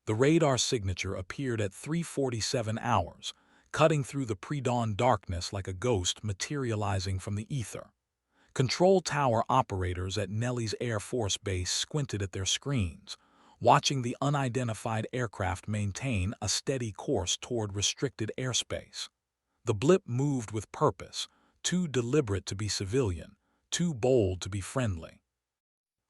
The radar signature appeared at 3:47 hours, cutting through the pre-dawn darkness like a ghost materializing from the ether. Control tower operators at Nellis Air Force Base squinted at their screens, watching the unidentified aircraft maintain a steady course toward restricted airspace. The blip moved with purpose, too deliberate to be civilian, too bold to be friendly.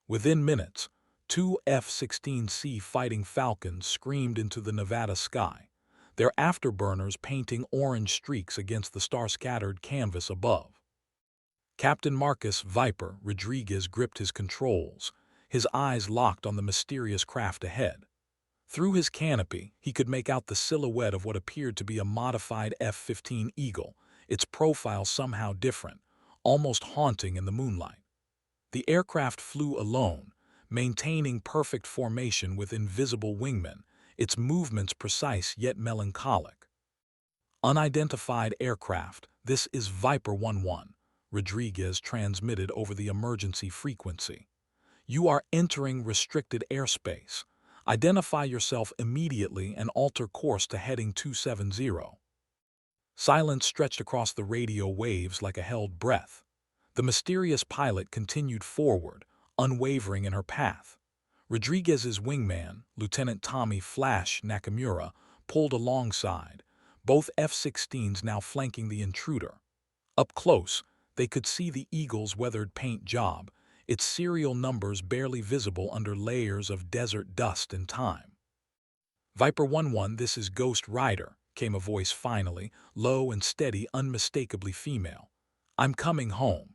Within minutes, two F-16C Fighting Falcons screamed into the Nevada sky, their afterburners painting orange streaks against the star-scattered canvas above. Captain Marcus Viper Rodriguez gripped his controls, his eyes locked on the mysterious craft ahead. Through his canopy, he could make out the silhouette of what appeared to be a modified F-15 Eagle, its profile somehow different, almost haunting in the moonlight. The aircraft flew alone, maintaining perfect formation with invisible wingmen, its movements precise yet melancholic. Unidentified aircraft, this is Viper 11, Rodriguez transmitted over the emergency frequency. You are entering restricted airspace. Identify yourself immediately and alter course to heading 270. Silence stretched across the radio waves like a held breath. The mysterious pilot continued forward, unwavering in her path. Rodriguez's wingman, Lieutenant Tommy "Flash" Nakamura, pulled alongside, both F-16s now flanking the intruder. Up close, they could see the Eagle's weathered paint job, its serial numbers barely visible under layers of desert dust and time. "Viper 11, this is Ghost Rider," came a voice finally, low and steady, unmistakably female. "I'm coming home."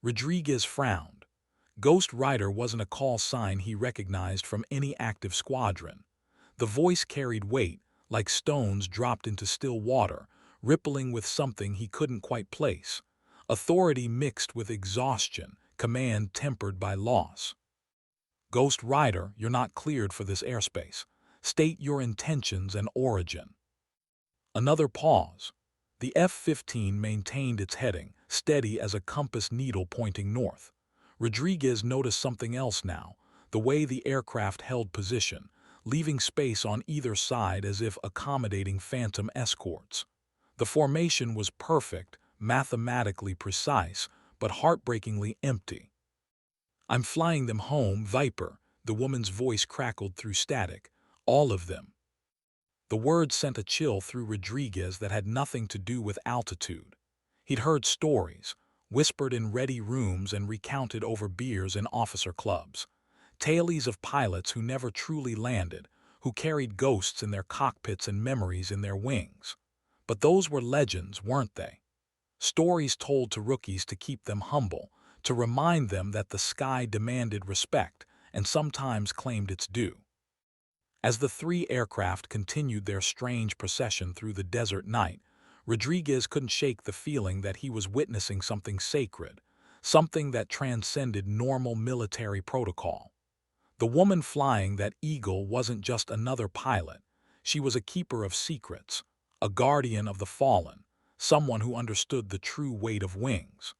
Rodriguez frowned. Ghost Rider wasn't a call sign he recognized from any active squadron. The voice carried weight, like stones dropped into still water, rippling with something he couldn't quite place. Authority mixed with exhaustion, command tempered by loss. "Ghost Rider, you're not cleared for this airspace. State your intentions and origin." Another pause. The F-15 maintained its heading, steady as a compass needle pointing north. Rodriguez noticed something else now, the way the aircraft held position, leaving space on either side as if accommodating phantom escorts. The formation was perfect, mathematically precise, but heartbreakingly empty. "I'm flying them home, Viper," the woman's voice crackled through static. "All of them." The words sent a chill through Rodriguez that had nothing to do with altitude. He'd heard stories, whispered in ready rooms and recounted over beers in officer clubs. Tales of pilots who never truly landed, who carried ghosts in their cockpits and memories in their wings. But those were legends, weren't they? Stories told to rookies to keep them humble, to remind them that the sky demanded respect and sometimes claimed its due. As the three aircraft continued their strange procession through the desert night, Rodriguez couldn't shake the feeling that he was witnessing something sacred, something that transcended normal military protocol. The woman flying that Eagle wasn't just another pilot. She was a keeper of secrets, a guardian of the fallen, someone who understood the true weight of wings.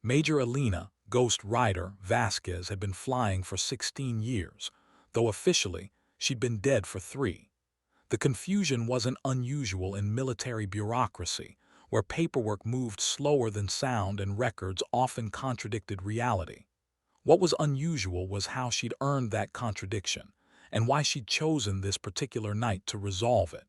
Major Elena, Ghost Rider, Vasquez had been flying for 16 years, though officially she'd been dead for 3. The confusion wasn't unusual in military bureaucracy, where paperwork moved slower than sound and records often contradicted reality. What was unusual was how she'd earned that contradiction, and why she'd chosen this particular night to resolve it.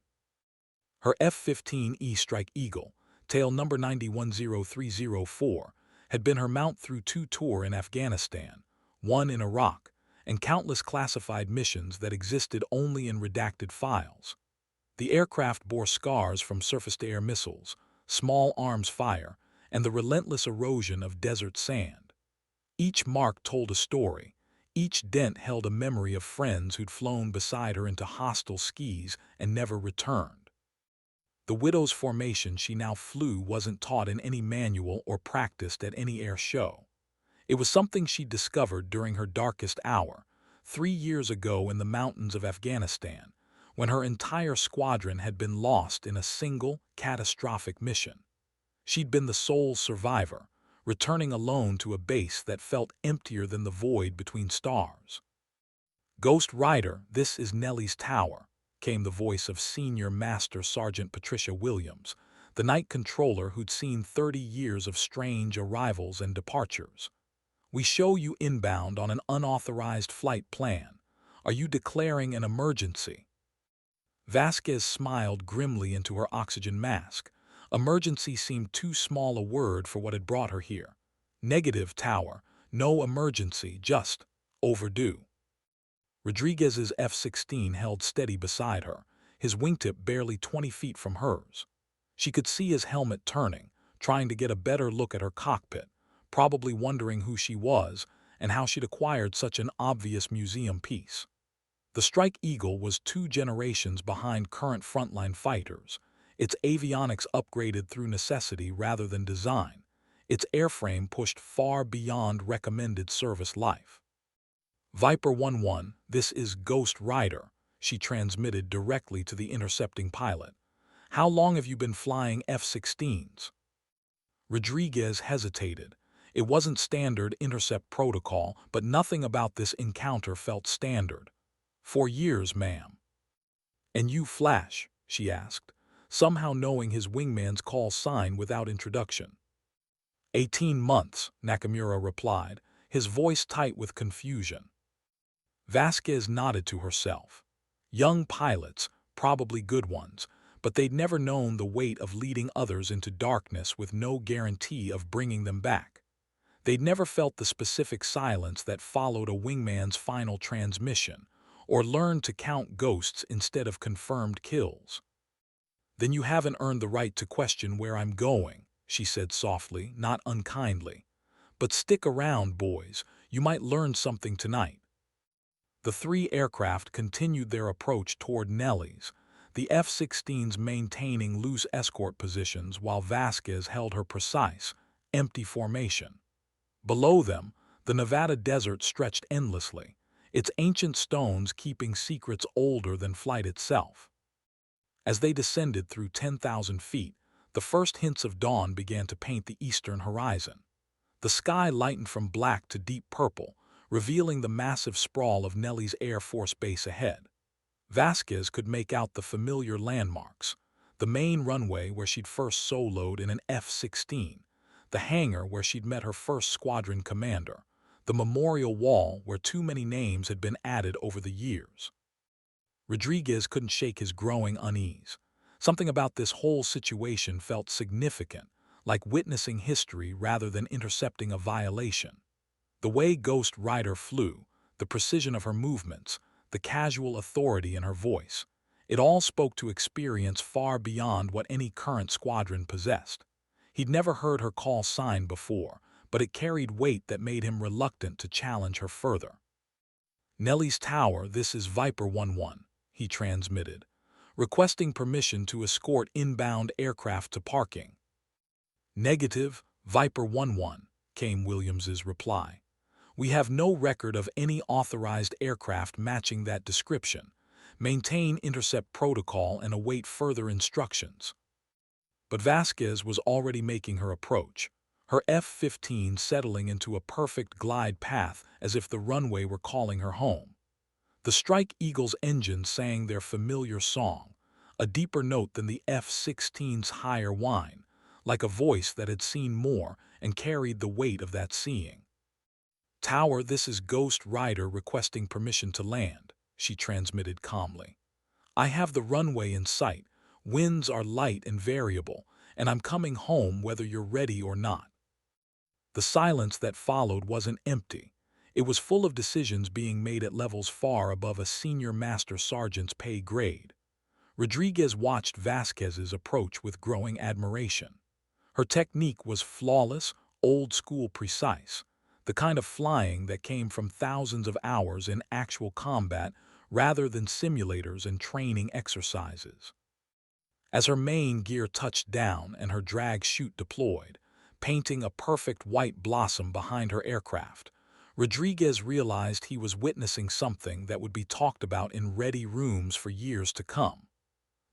Her F-15E Strike Eagle, tail number 910304, had been her mount through 2 tours in Afghanistan, 1 in Iraq, and countless classified missions that existed only in redacted files. The aircraft bore scars from surface-to-air missiles, small arms fire, and the relentless erosion of desert sand. Each mark told a story. Each dent held a memory of friends who'd flown beside her into hostile skis and never returned. The widow's formation she now flew wasn't taught in any manual or practiced at any air show. It was something she discovered during her darkest hour, 3 years ago in the mountains of Afghanistan, when her entire squadron had been lost in a single, catastrophic mission. She'd been the sole survivor, returning alone to a base that felt emptier than the void between stars. "Ghost Rider, this is Nellie's tower," came the voice of Senior Master Sergeant Patricia Williams, the night controller who'd seen 30 years of strange arrivals and departures. "We show you inbound on an unauthorized flight plan. Are you declaring an emergency?" Vasquez smiled grimly into her oxygen mask. Emergency seemed too small a word for what had brought her here. "Negative, Tower. No emergency, just overdue." Rodriguez's F-16 held steady beside her, his wingtip barely 20 feet from hers. She could see his helmet turning, trying to get a better look at her cockpit, probably wondering who she was and how she'd acquired such an obvious museum piece. The Strike Eagle was 2 generations behind current frontline fighters, its avionics upgraded through necessity rather than design, its airframe pushed far beyond recommended service life. "Viper 1-1, this is Ghost Rider," she transmitted directly to the intercepting pilot. "How long have you been flying F-16s? Rodriguez hesitated. It wasn't standard intercept protocol, but nothing about this encounter felt standard. "For years, ma'am." "And you, Flash?" she asked, somehow knowing his wingman's call sign without introduction. 18 months, Nakamura replied, his voice tight with confusion. Vasquez nodded to herself. Young pilots, probably good ones, but they'd never known the weight of leading others into darkness with no guarantee of bringing them back. They'd never felt the specific silence that followed a wingman's final transmission, or learned to count ghosts instead of confirmed kills. "Then you haven't earned the right to question where I'm going," she said softly, not unkindly. "But stick around, boys. You might learn something tonight." The 3 aircraft continued their approach toward Nellie's, the F-16s maintaining loose escort positions while Vasquez held her precise, empty formation. Below them, the Nevada desert stretched endlessly, its ancient stones keeping secrets older than flight itself. As they descended through 10,000 feet, the first hints of dawn began to paint the eastern horizon. The sky lightened from black to deep purple, revealing the massive sprawl of Nellie's Air Force Base ahead. Vasquez could make out the familiar landmarks, the main runway where she'd first soloed in an F-16, the hangar where she'd met her first squadron commander, the memorial wall where too many names had been added over the years. Rodriguez couldn't shake his growing unease. Something about this whole situation felt significant, like witnessing history rather than intercepting a violation. The way Ghost Rider flew, the precision of her movements, the casual authority in her voice, it all spoke to experience far beyond what any current squadron possessed. He'd never heard her call sign before, but it carried weight that made him reluctant to challenge her further. "Nellie's tower, this is Viper 1-1, he transmitted, requesting permission to escort inbound aircraft to parking. "Negative, Viper 1-1, came Williams's reply. "We have no record of any authorized aircraft matching that description. Maintain intercept protocol and await further instructions." But Vasquez was already making her approach, her F-15 settling into a perfect glide path as if the runway were calling her home. The Strike Eagle's engines sang their familiar song, a deeper note than the F-16's higher whine, like a voice that had seen more and carried the weight of that seeing. "Tower, this is Ghost Rider requesting permission to land," she transmitted calmly. "I have the runway in sight, winds are light and variable, and I'm coming home whether you're ready or not." The silence that followed wasn't empty. It was full of decisions being made at levels far above a senior master sergeant's pay grade. Rodriguez watched Vasquez's approach with growing admiration. Her technique was flawless, old-school precise, the kind of flying that came from thousands of hours in actual combat rather than simulators and training exercises. As her main gear touched down and her drag chute deployed, painting a perfect white blossom behind her aircraft, Rodriguez realized he was witnessing something that would be talked about in ready rooms for years to come.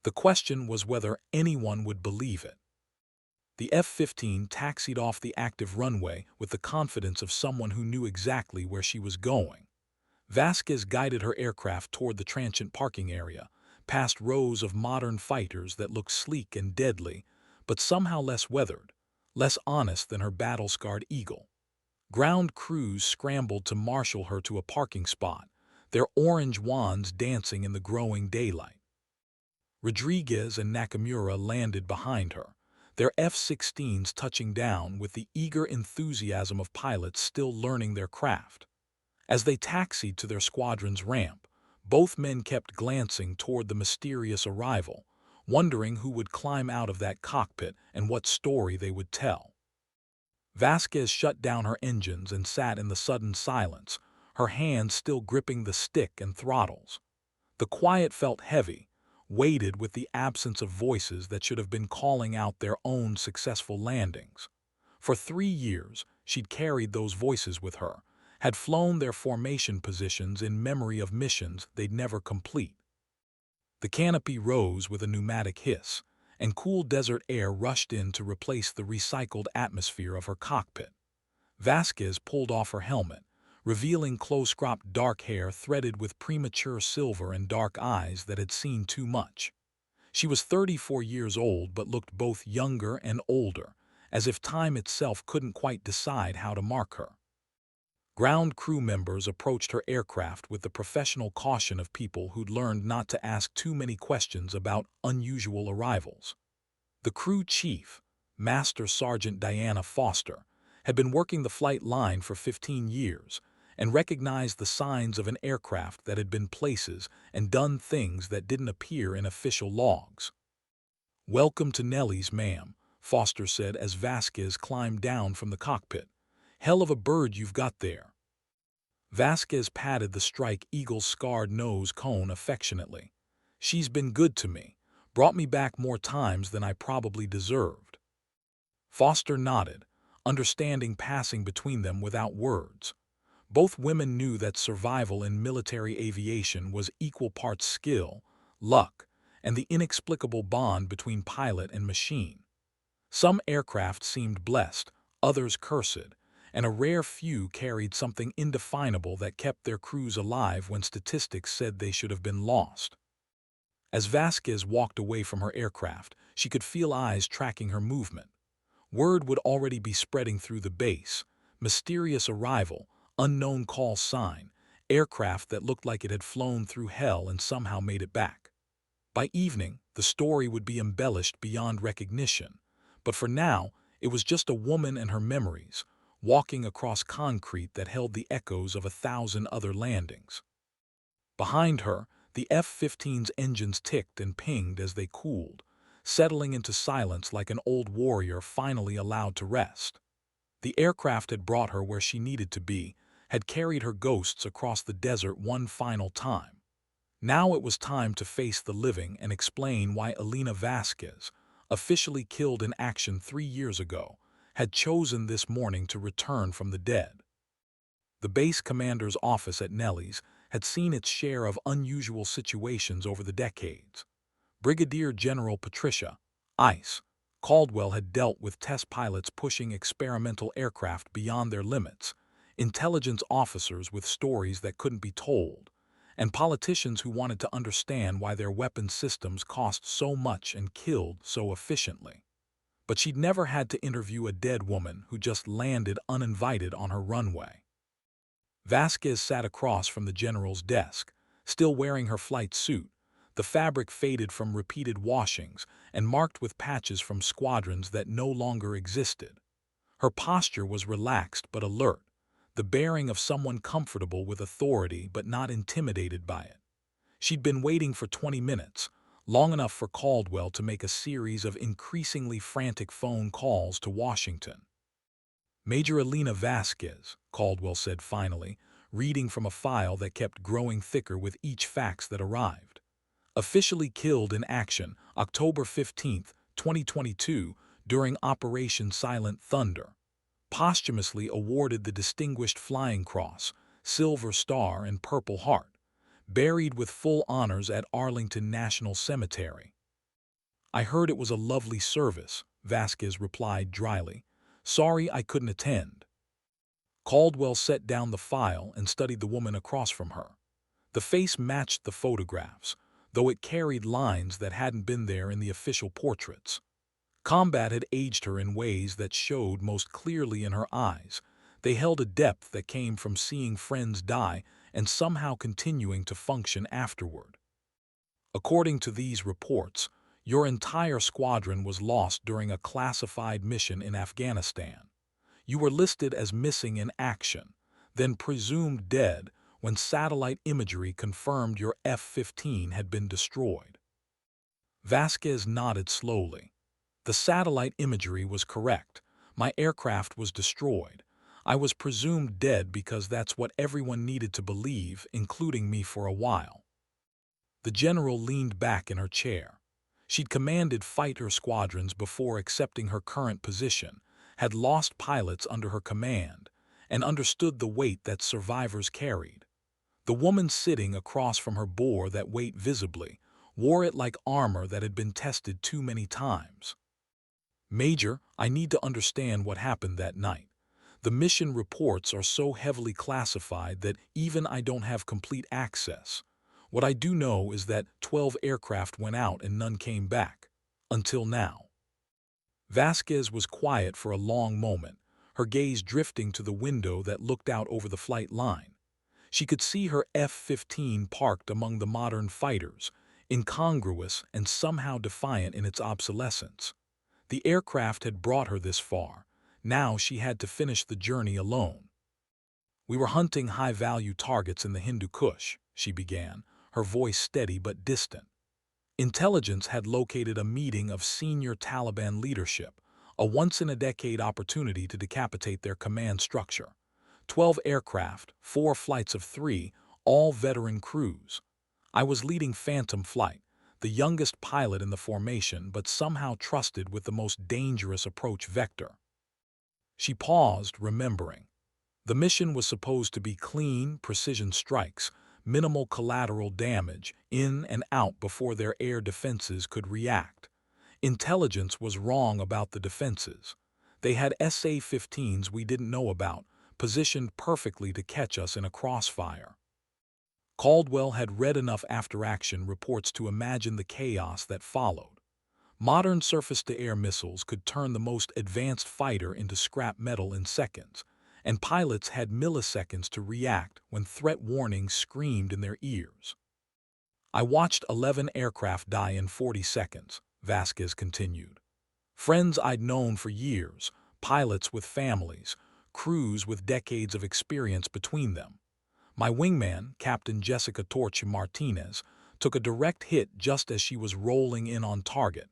The question was whether anyone would believe it. The F-15 taxied off the active runway with the confidence of someone who knew exactly where she was going. Vasquez guided her aircraft toward the transient parking area, past rows of modern fighters that looked sleek and deadly, but somehow less weathered, less honest than her battle-scarred Eagle. Ground crews scrambled to marshal her to a parking spot, their orange wands dancing in the growing daylight. Rodriguez and Nakamura landed behind her, their F-16s touching down with the eager enthusiasm of pilots still learning their craft. As they taxied to their squadron's ramp, both men kept glancing toward the mysterious arrival, wondering who would climb out of that cockpit and what story they would tell. Vasquez shut down her engines and sat in the sudden silence, her hands still gripping the stick and throttles. The quiet felt heavy, weighted with the absence of voices that should have been calling out their own successful landings. For 3 years, she'd carried those voices with her, had flown their formation positions in memory of missions they'd never complete. The canopy rose with a pneumatic hiss, and cool desert air rushed in to replace the recycled atmosphere of her cockpit. Vasquez pulled off her helmet, revealing close-cropped dark hair threaded with premature silver and dark eyes that had seen too much. She was 34 years old but looked both younger and older, as if time itself couldn't quite decide how to mark her. Ground crew members approached her aircraft with the professional caution of people who'd learned not to ask too many questions about unusual arrivals. The crew chief, Master Sergeant Diana Foster, had been working the flight line for 15 years and recognized the signs of an aircraft that had been places and done things that didn't appear in official logs. "Welcome to Nellie's, ma'am," Foster said as Vasquez climbed down from the cockpit. "Hell of a bird you've got there." Vasquez patted the Strike Eagle's scarred nose cone affectionately. "She's been good to me, brought me back more times than I probably deserved." Foster nodded, understanding passing between them without words. Both women knew that survival in military aviation was equal parts skill, luck, and the inexplicable bond between pilot and machine. Some aircraft seemed blessed, others cursed, and a rare few carried something indefinable that kept their crews alive when statistics said they should have been lost. As Vasquez walked away from her aircraft, she could feel eyes tracking her movement. Word would already be spreading through the base: mysterious arrival, unknown call sign, aircraft that looked like it had flown through hell and somehow made it back. By evening, the story would be embellished beyond recognition, but for now, it was just a woman and her memories, walking across concrete that held the echoes of 1,000 other landings. Behind her, the F-15's engines ticked and pinged as they cooled, settling into silence like an old warrior finally allowed to rest. The aircraft had brought her where she needed to be, had carried her ghosts across the desert one final time. Now it was time to face the living and explain why Elena Vasquez, officially killed in action 3 years ago, had chosen this morning to return from the dead. The base commander's office at Nellie's had seen its share of unusual situations over the decades. Brigadier General Patricia Ice Caldwell had dealt with test pilots pushing experimental aircraft beyond their limits, intelligence officers with stories that couldn't be told, and politicians who wanted to understand why their weapon systems cost so much and killed so efficiently. But she'd never had to interview a dead woman who just landed uninvited on her runway. Vasquez sat across from the general's desk, still wearing her flight suit, the fabric faded from repeated washings and marked with patches from squadrons that no longer existed. Her posture was relaxed but alert, the bearing of someone comfortable with authority but not intimidated by it. She'd been waiting for 20 minutes, long enough for Caldwell to make a series of increasingly frantic phone calls to Washington. "Major Elena Vasquez," Caldwell said finally, reading from a file that kept growing thicker with each fax that arrived. "Officially killed in action October 15, 2022, during Operation Silent Thunder. Posthumously awarded the Distinguished Flying Cross, Silver Star, and Purple Heart. Buried with full honors at Arlington National Cemetery." "I heard it was a lovely service," Vasquez replied dryly. "Sorry I couldn't attend." Caldwell set down the file and studied the woman across from her. The face matched the photographs, though it carried lines that hadn't been there in the official portraits. Combat had aged her in ways that showed most clearly in her eyes. They held a depth that came from seeing friends die and somehow continuing to function afterward. According to these reports, your entire squadron was lost during a classified mission in Afghanistan. You were listed as missing in action, then presumed dead when satellite imagery confirmed your F-15 had been destroyed. Vasquez nodded slowly. The satellite imagery was correct. My aircraft was destroyed. I was presumed dead because that's what everyone needed to believe, including me for a while. The general leaned back in her chair. She'd commanded fighter squadrons before accepting her current position, had lost pilots under her command, and understood the weight that survivors carried. The woman sitting across from her bore that weight visibly, wore it like armor that had been tested too many times. Major, I need to understand what happened that night. The mission reports are so heavily classified that even I don't have complete access. What I do know is that 12 aircraft went out and none came back. Until now. Vasquez was quiet for a long moment, her gaze drifting to the window that looked out over the flight line. She could see her F-15 parked among the modern fighters, incongruous and somehow defiant in its obsolescence. The aircraft had brought her this far. Now she had to finish the journey alone. We were hunting high-value targets in the Hindu Kush, she began, her voice steady but distant. Intelligence had located a meeting of senior Taliban leadership, a once-in-a-decade opportunity to decapitate their command structure. 12 aircraft, 4 flights of 3, all veteran crews. I was leading Phantom Flight, the youngest pilot in the formation but somehow trusted with the most dangerous approach vector. She paused, remembering. The mission was supposed to be clean, precision strikes, minimal collateral damage, in and out before their air defenses could react. Intelligence was wrong about the defenses. They had SA-15s we didn't know about, positioned perfectly to catch us in a crossfire. Caldwell had read enough after-action reports to imagine the chaos that followed. Modern surface-to-air missiles could turn the most advanced fighter into scrap metal in seconds, and pilots had milliseconds to react when threat warnings screamed in their ears. I watched 11 aircraft die in 40 seconds, Vasquez continued. Friends I'd known for years, pilots with families, crews with decades of experience between them. My wingman, Captain Jessica Torch Martinez, took a direct hit just as she was rolling in on target.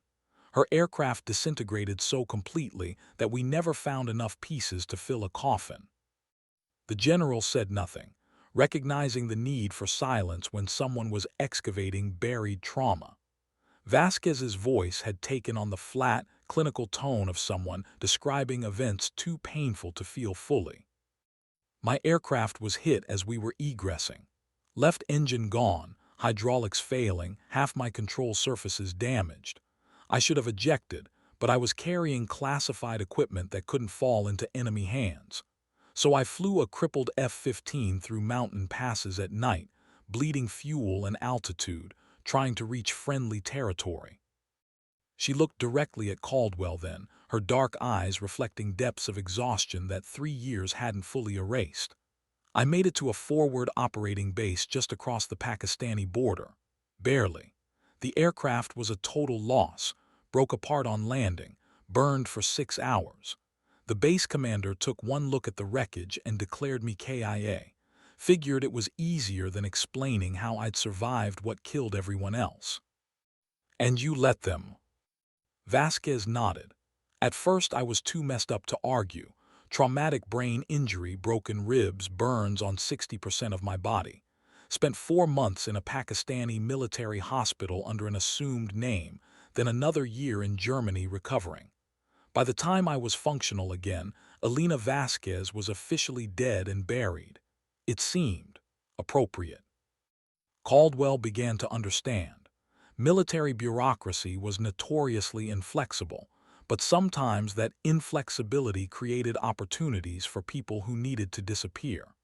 Her aircraft disintegrated so completely that we never found enough pieces to fill a coffin. The general said nothing, recognizing the need for silence when someone was excavating buried trauma. Vasquez's voice had taken on the flat, clinical tone of someone describing events too painful to feel fully. My aircraft was hit as we were egressing. Left engine gone, hydraulics failing, half my control surfaces damaged. I should have ejected, but I was carrying classified equipment that couldn't fall into enemy hands. So I flew a crippled F-15 through mountain passes at night, bleeding fuel and altitude, trying to reach friendly territory. She looked directly at Caldwell then, her dark eyes reflecting depths of exhaustion that 3 years hadn't fully erased. I made it to a forward operating base just across the Pakistani border. Barely. The aircraft was a total loss, broke apart on landing, burned for 6 hours. The base commander took one look at the wreckage and declared me KIA. Figured it was easier than explaining how I'd survived what killed everyone else. And you let them? Vasquez nodded. At first I was too messed up to argue. Traumatic brain injury, broken ribs, burns on 60% of my body. Spent 4 months in a Pakistani military hospital under an assumed name, then another year in Germany recovering. By the time I was functional again, Elena Vasquez was officially dead and buried. It seemed appropriate. Caldwell began to understand. Military bureaucracy was notoriously inflexible, but sometimes that inflexibility created opportunities for people who needed to disappear.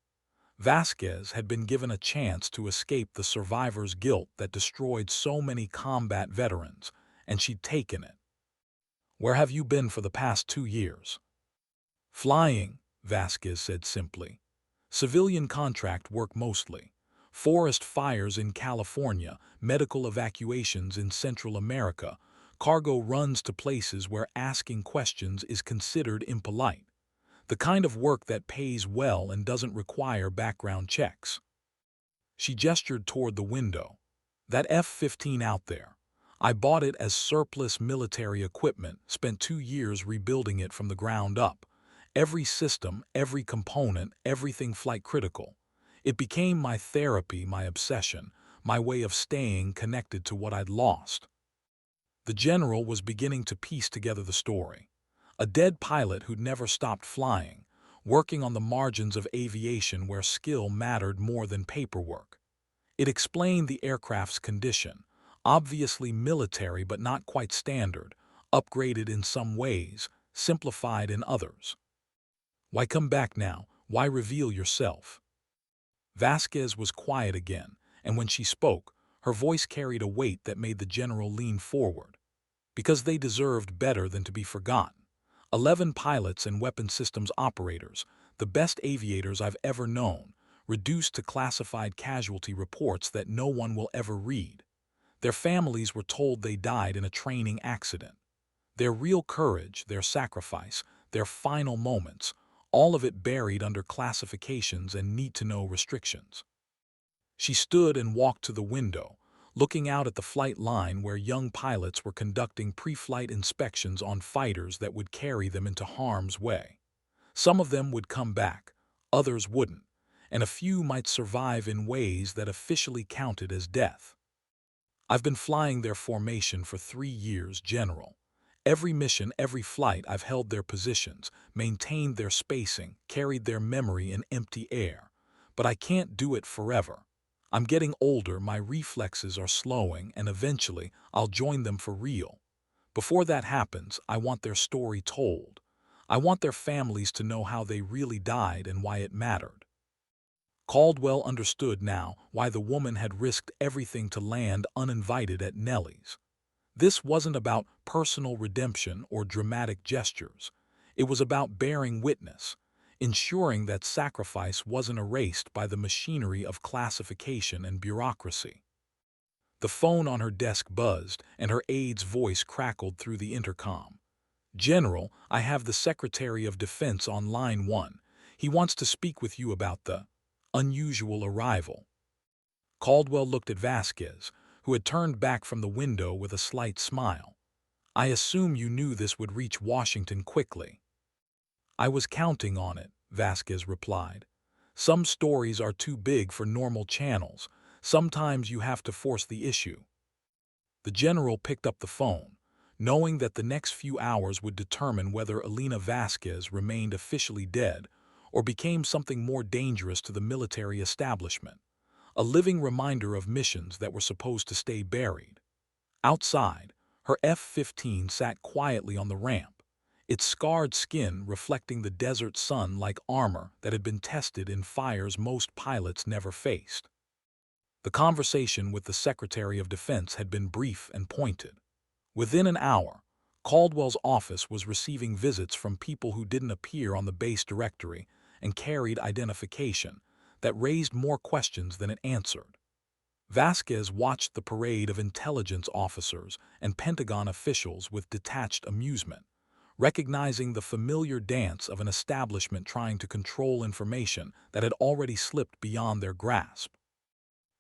Vasquez had been given a chance to escape the survivor's guilt that destroyed so many combat veterans, and she'd taken it. "Where have you been for the past 2 years?" "Flying," Vasquez said simply. "Civilian contract work mostly. Forest fires in California, medical evacuations in Central America, cargo runs to places where asking questions is considered impolite. The kind of work that pays well and doesn't require background checks." She gestured toward the window. "That F-15 out there. I bought it as surplus military equipment, spent 2 years rebuilding it from the ground up. Every system, every component, everything flight critical. It became my therapy, my obsession, my way of staying connected to what I'd lost." The general was beginning to piece together the story. A dead pilot who'd never stopped flying, working on the margins of aviation where skill mattered more than paperwork. It explained the aircraft's condition, obviously military but not quite standard, upgraded in some ways, simplified in others. "Why come back now? Why reveal yourself?" Vasquez was quiet again, and when she spoke, her voice carried a weight that made the general lean forward. "Because they deserved better than to be forgotten. 11 pilots and weapon systems operators, the best aviators I've ever known, reduced to classified casualty reports that no one will ever read. Their families were told they died in a training accident. Their real courage, their sacrifice, their final moments, all of it buried under classifications and need-to-know restrictions." She stood and walked to the window, looking out at the flight line where young pilots were conducting pre-flight inspections on fighters that would carry them into harm's way. Some of them would come back, others wouldn't, and a few might survive in ways that officially counted as death. "I've been flying their formation for 3 years, General. Every mission, every flight, I've held their positions, maintained their spacing, carried their memory in empty air. But I can't do it forever. I'm getting older, my reflexes are slowing, and eventually I'll join them for real. Before that happens, I want their story told. I want their families to know how they really died and why it mattered." Caldwell understood now why the woman had risked everything to land uninvited at Nellie's. This wasn't about personal redemption or dramatic gestures. It was about bearing witness, ensuring that sacrifice wasn't erased by the machinery of classification and bureaucracy. The phone on her desk buzzed, and her aide's voice crackled through the intercom. "General, I have the Secretary of Defense on line 1. He wants to speak with you about the unusual arrival." Caldwell looked at Vasquez, who had turned back from the window with a slight smile. "I assume you knew this would reach Washington quickly." "I was counting on it," Vasquez replied. "Some stories are too big for normal channels. Sometimes you have to force the issue." The general picked up the phone, knowing that the next few hours would determine whether Elena Vasquez remained officially dead or became something more dangerous to the military establishment, a living reminder of missions that were supposed to stay buried. Outside, her F-15 sat quietly on the ramp, its scarred skin reflecting the desert sun like armor that had been tested in fires most pilots never faced. The conversation with the Secretary of Defense had been brief and pointed. Within an hour, Caldwell's office was receiving visits from people who didn't appear on the base directory and carried identification that raised more questions than it answered. Vasquez watched the parade of intelligence officers and Pentagon officials with detached amusement, recognizing the familiar dance of an establishment trying to control information that had already slipped beyond their grasp.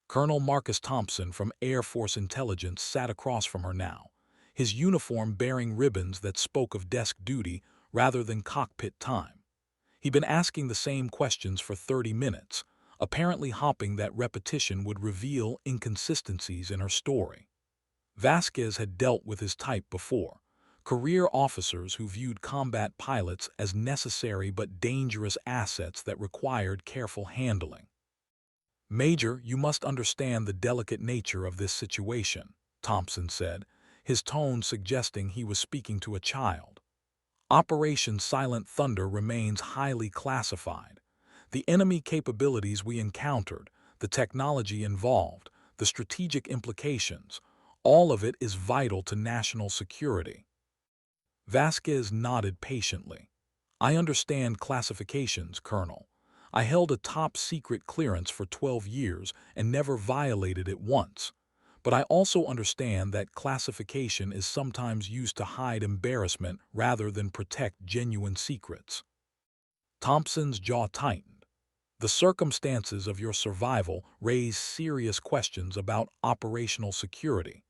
Colonel Marcus Thompson from Air Force Intelligence sat across from her now, his uniform bearing ribbons that spoke of desk duty rather than cockpit time. He'd been asking the same questions for 30 minutes, apparently hoping that repetition would reveal inconsistencies in her story. Vasquez had dealt with his type before, career officers who viewed combat pilots as necessary but dangerous assets that required careful handling. "Major, you must understand the delicate nature of this situation," Thompson said, his tone suggesting he was speaking to a child. Operation Silent Thunder remains highly classified. The enemy capabilities we encountered, the technology involved, the strategic implications, all of it is vital to national security. Vasquez nodded patiently. I understand classifications, Colonel. I held a top-secret clearance for 12 years and never violated it once. But I also understand that classification is sometimes used to hide embarrassment rather than protect genuine secrets. Thompson's jaw tightened. The circumstances of your survival raise serious questions about operational security.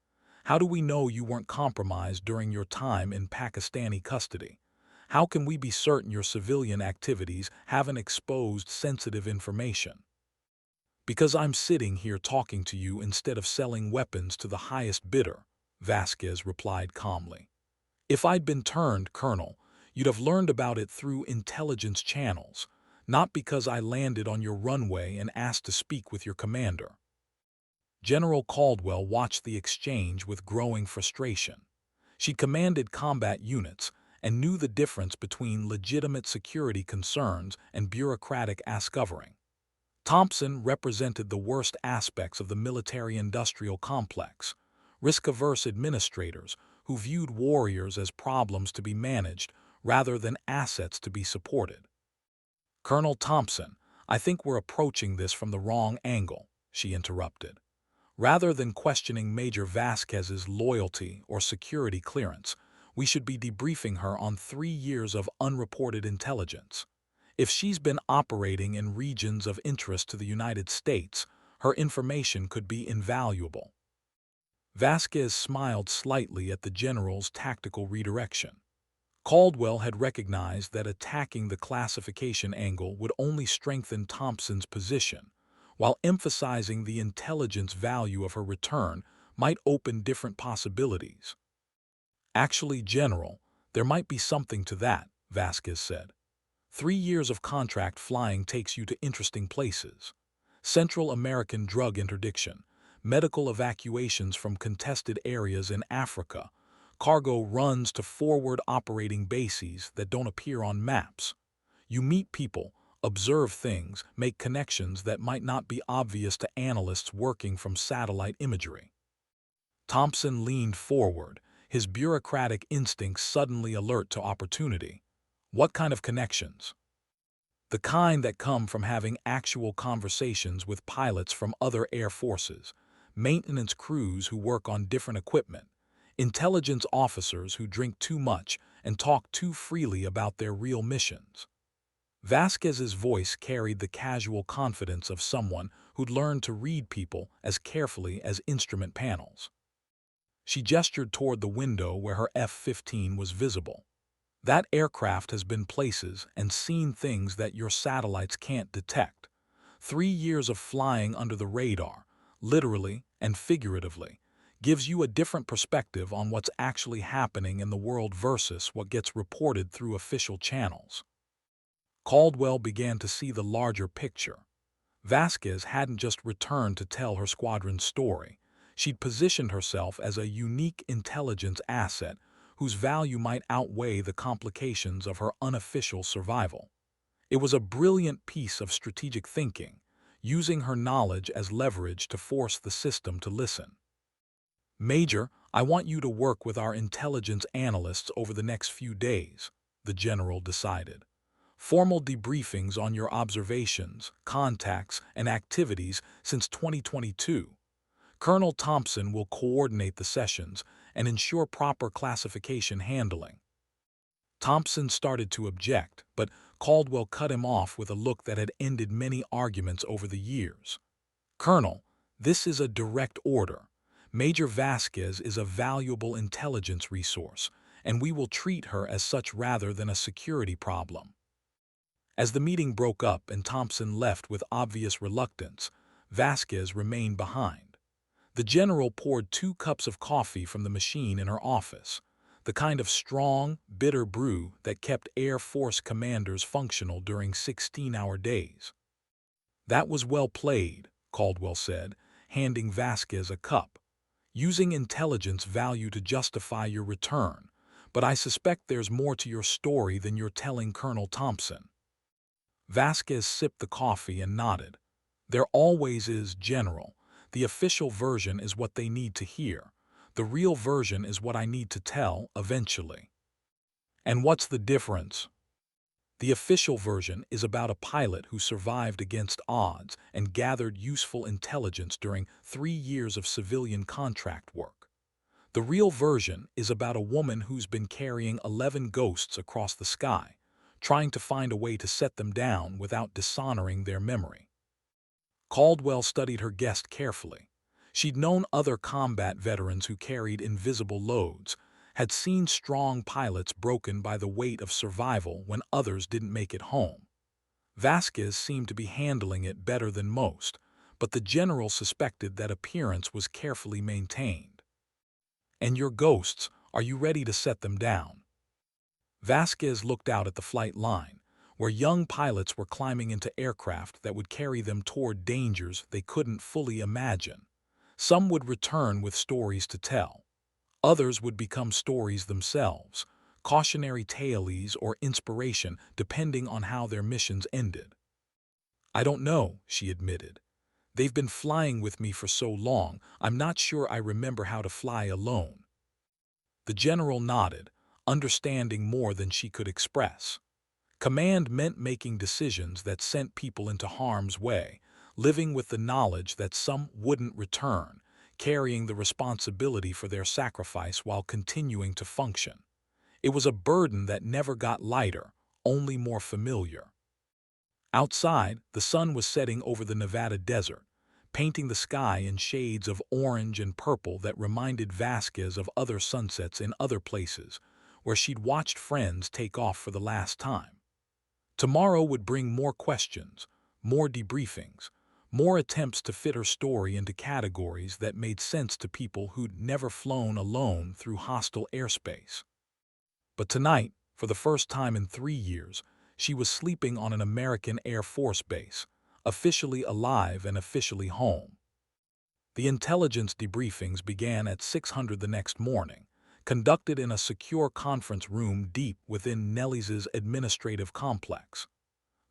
How do we know you weren't compromised during your time in Pakistani custody? How can we be certain your civilian activities haven't exposed sensitive information? Because I'm sitting here talking to you instead of selling weapons to the highest bidder, Vasquez replied calmly. If I'd been turned, Colonel, you'd have learned about it through intelligence channels, not because I landed on your runway and asked to speak with your commander. General Caldwell watched the exchange with growing frustration. She commanded combat units and knew the difference between legitimate security concerns and bureaucratic ass-covering. Thompson represented the worst aspects of the military-industrial complex, risk-averse administrators who viewed warriors as problems to be managed rather than assets to be supported. Colonel Thompson, I think we're approaching this from the wrong angle, she interrupted. Rather than questioning Major Vasquez's loyalty or security clearance, we should be debriefing her on 3 years of unreported intelligence. If she's been operating in regions of interest to the United States, her information could be invaluable. Vasquez smiled slightly at the general's tactical redirection. Caldwell had recognized that attacking the classification angle would only strengthen Thompson's position, while emphasizing the intelligence value of her return might open different possibilities. Actually, General, there might be something to that, Vasquez said. 3 years of contract flying takes you to interesting places. Central American drug interdiction, medical evacuations from contested areas in Africa, cargo runs to forward operating bases that don't appear on maps. You meet people, observe things, make connections that might not be obvious to analysts working from satellite imagery. Thompson leaned forward, his bureaucratic instincts suddenly alert to opportunity. What kind of connections? The kind that come from having actual conversations with pilots from other air forces, maintenance crews who work on different equipment, intelligence officers who drink too much and talk too freely about their real missions. Vasquez's voice carried the casual confidence of someone who'd learned to read people as carefully as instrument panels. She gestured toward the window where her F-15 was visible. That aircraft has been places and seen things that your satellites can't detect. 3 years of flying under the radar, literally and figuratively, gives you a different perspective on what's actually happening in the world versus what gets reported through official channels. Caldwell began to see the larger picture. Vasquez hadn't just returned to tell her squadron's story. She'd positioned herself as a unique intelligence asset whose value might outweigh the complications of her unofficial survival. It was a brilliant piece of strategic thinking, using her knowledge as leverage to force the system to listen. Major, I want you to work with our intelligence analysts over the next few days, the general decided. Formal debriefings on your observations, contacts, and activities since 2022. Colonel Thompson will coordinate the sessions and ensure proper classification handling. Thompson started to object, but Caldwell cut him off with a look that had ended many arguments over the years. Colonel, this is a direct order. Major Vasquez is a valuable intelligence resource, and we will treat her as such rather than a security problem. As the meeting broke up and Thompson left with obvious reluctance, Vasquez remained behind. The general poured 2 cups of coffee from the machine in her office, the kind of strong, bitter brew that kept Air Force commanders functional during 16-hour days. That was well played, Caldwell said, handing Vasquez a cup. Using intelligence value to justify your return, but I suspect there's more to your story than you're telling Colonel Thompson." Vasquez sipped the coffee and nodded. "There always is, General. The official version is what they need to hear. The real version is what I need to tell, eventually." "And what's the difference?" "The official version is about a pilot who survived against odds and gathered useful intelligence during 3 years of civilian contract work. The real version is about a woman who's been carrying 11 ghosts across the sky, trying to find a way to set them down without dishonoring their memory." Caldwell studied her guest carefully. She'd known other combat veterans who carried invisible loads, had seen strong pilots broken by the weight of survival when others didn't make it home. Vasquez seemed to be handling it better than most, but the general suspected that appearance was carefully maintained. "And your ghosts, are you ready to set them down?" Vasquez looked out at the flight line, where young pilots were climbing into aircraft that would carry them toward dangers they couldn't fully imagine. Some would return with stories to tell. Others would become stories themselves, cautionary tales or inspiration depending on how their missions ended. "I don't know," she admitted. "They've been flying with me for so long, I'm not sure I remember how to fly alone." The general nodded, understanding more than she could express. Command meant making decisions that sent people into harm's way, living with the knowledge that some wouldn't return, carrying the responsibility for their sacrifice while continuing to function. It was a burden that never got lighter, only more familiar. Outside, the sun was setting over the Nevada desert, painting the sky in shades of orange and purple that reminded Vasquez of other sunsets in other places, where she'd watched friends take off for the last time. Tomorrow would bring more questions, more debriefings, more attempts to fit her story into categories that made sense to people who'd never flown alone through hostile airspace. But tonight, for the first time in 3 years, she was sleeping on an American Air Force base, officially alive and officially home. The intelligence debriefings began at 600 the next morning, conducted in a secure conference room deep within Nellie's administrative complex.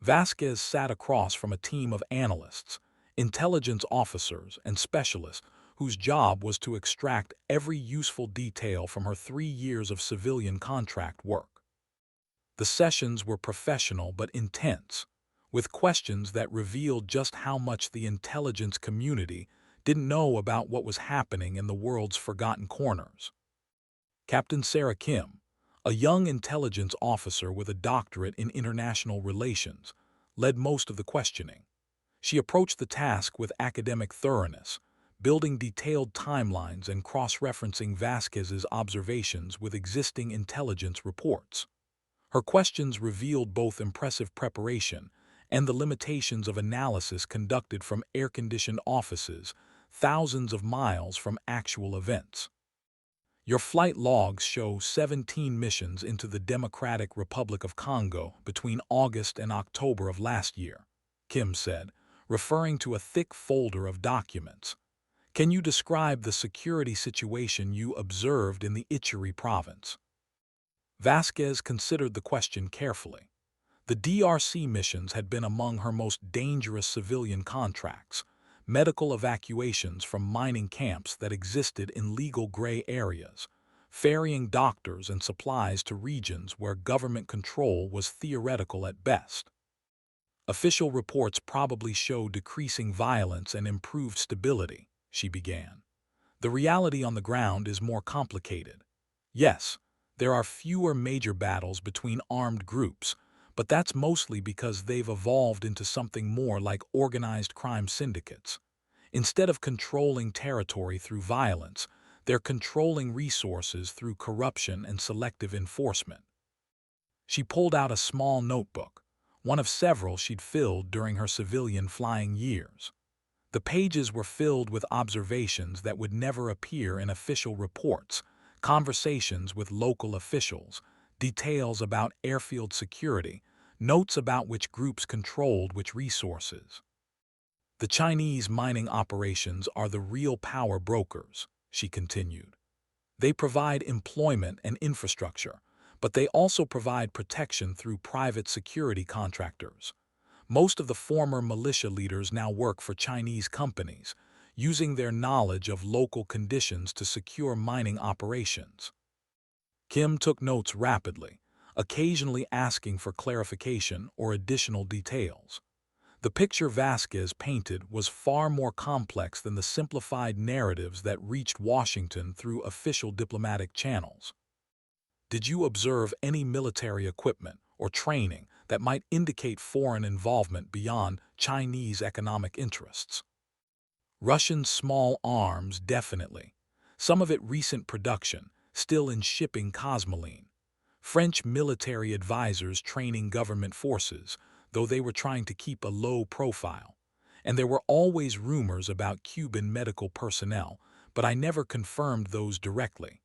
Vasquez sat across from a team of analysts, intelligence officers, and specialists whose job was to extract every useful detail from her 3 years of civilian contract work. The sessions were professional but intense, with questions that revealed just how much the intelligence community didn't know about what was happening in the world's forgotten corners. Captain Sarah Kim, a young intelligence officer with a doctorate in international relations, led most of the questioning. She approached the task with academic thoroughness, building detailed timelines and cross-referencing Vasquez's observations with existing intelligence reports. Her questions revealed both impressive preparation and the limitations of analysis conducted from air-conditioned offices thousands of miles from actual events. "Your flight logs show 17 missions into the Democratic Republic of Congo between August and October of last year," Kim said, referring to a thick folder of documents. "Can you describe the security situation you observed in the Ituri province?" Vasquez considered the question carefully. The DRC missions had been among her most dangerous civilian contracts, medical evacuations from mining camps that existed in legal gray areas, ferrying doctors and supplies to regions where government control was theoretical at best. "Official reports probably show decreasing violence and improved stability," she began. "The reality on the ground is more complicated. Yes, there are fewer major battles between armed groups, but that's mostly because they've evolved into something more like organized crime syndicates. Instead of controlling territory through violence, they're controlling resources through corruption and selective enforcement." She pulled out a small notebook, one of several she'd filled during her civilian flying years. The pages were filled with observations that would never appear in official reports, conversations with local officials, details about airfield security, notes about which groups controlled which resources. "The Chinese mining operations are the real power brokers," she continued. They provide employment and infrastructure, but they also provide protection through private security contractors. Most of the former militia leaders now work for Chinese companies, using their knowledge of local conditions to secure mining operations. Kim took notes rapidly, occasionally asking for clarification or additional details. The picture Vasquez painted was far more complex than the simplified narratives that reached Washington through official diplomatic channels. Did you observe any military equipment or training that might indicate foreign involvement beyond Chinese economic interests? Russian small arms, definitely. Some of it recent production, still in shipping cosmoline. French military advisors training government forces, though they were trying to keep a low profile. And there were always rumors about Cuban medical personnel, but I never confirmed those directly.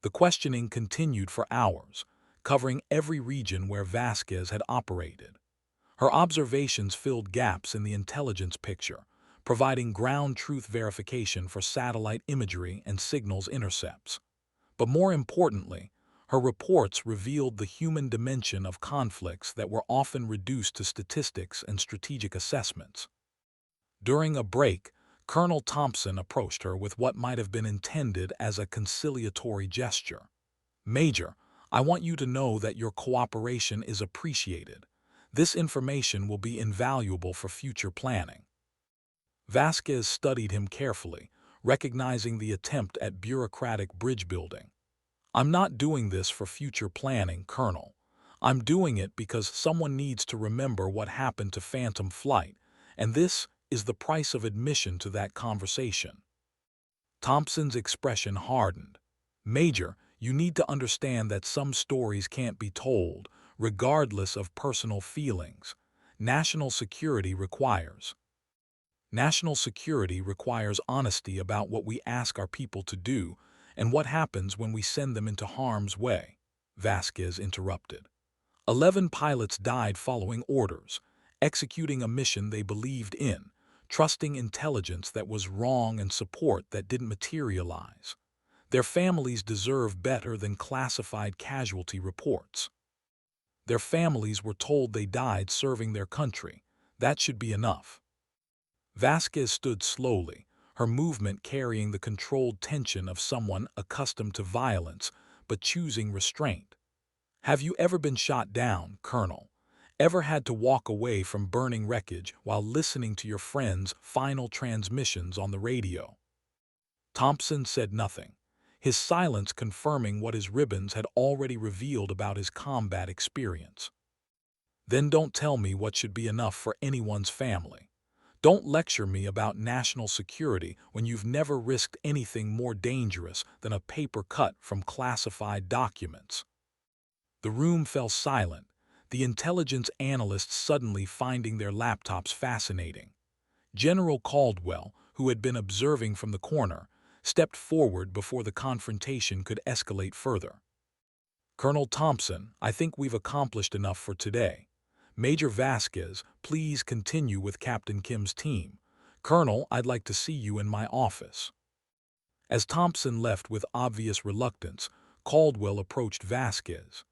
The questioning continued for hours, covering every region where Vasquez had operated. Her observations filled gaps in the intelligence picture, providing ground truth verification for satellite imagery and signals intercepts. But more importantly, her reports revealed the human dimension of conflicts that were often reduced to statistics and strategic assessments. During a break, Colonel Thompson approached her with what might have been intended as a conciliatory gesture. "Major, I want you to know that your cooperation is appreciated. This information will be invaluable for future planning." Vasquez studied him carefully, recognizing the attempt at bureaucratic bridge building. "I'm not doing this for future planning, Colonel. I'm doing it because someone needs to remember what happened to Phantom Flight, and this is the price of admission to that conversation." Thompson's expression hardened. "Major, you need to understand that some stories can't be told, regardless of personal feelings. National security requires. National security requires honesty about what we ask our people to do and what happens when we send them into harm's way," Vasquez interrupted. 11 pilots died following orders, executing a mission they believed in, trusting intelligence that was wrong and support that didn't materialize. Their families deserve better than classified casualty reports. Their families were told they died serving their country. That should be enough. Vasquez stood slowly, her movement carrying the controlled tension of someone accustomed to violence but choosing restraint. "Have you ever been shot down, Colonel? Ever had to walk away from burning wreckage while listening to your friend's final transmissions on the radio?" Thompson said nothing, his silence confirming what his ribbons had already revealed about his combat experience. "Then don't tell me what should be enough for anyone's family. Don't lecture me about national security when you've never risked anything more dangerous than a paper cut from classified documents." The room fell silent, the intelligence analysts suddenly finding their laptops fascinating. General Caldwell, who had been observing from the corner, stepped forward before the confrontation could escalate further. "Colonel Thompson, I think we've accomplished enough for today. Major Vasquez, please continue with Captain Kim's team. Colonel, I'd like to see you in my office." As Thompson left with obvious reluctance, Caldwell approached Vasquez.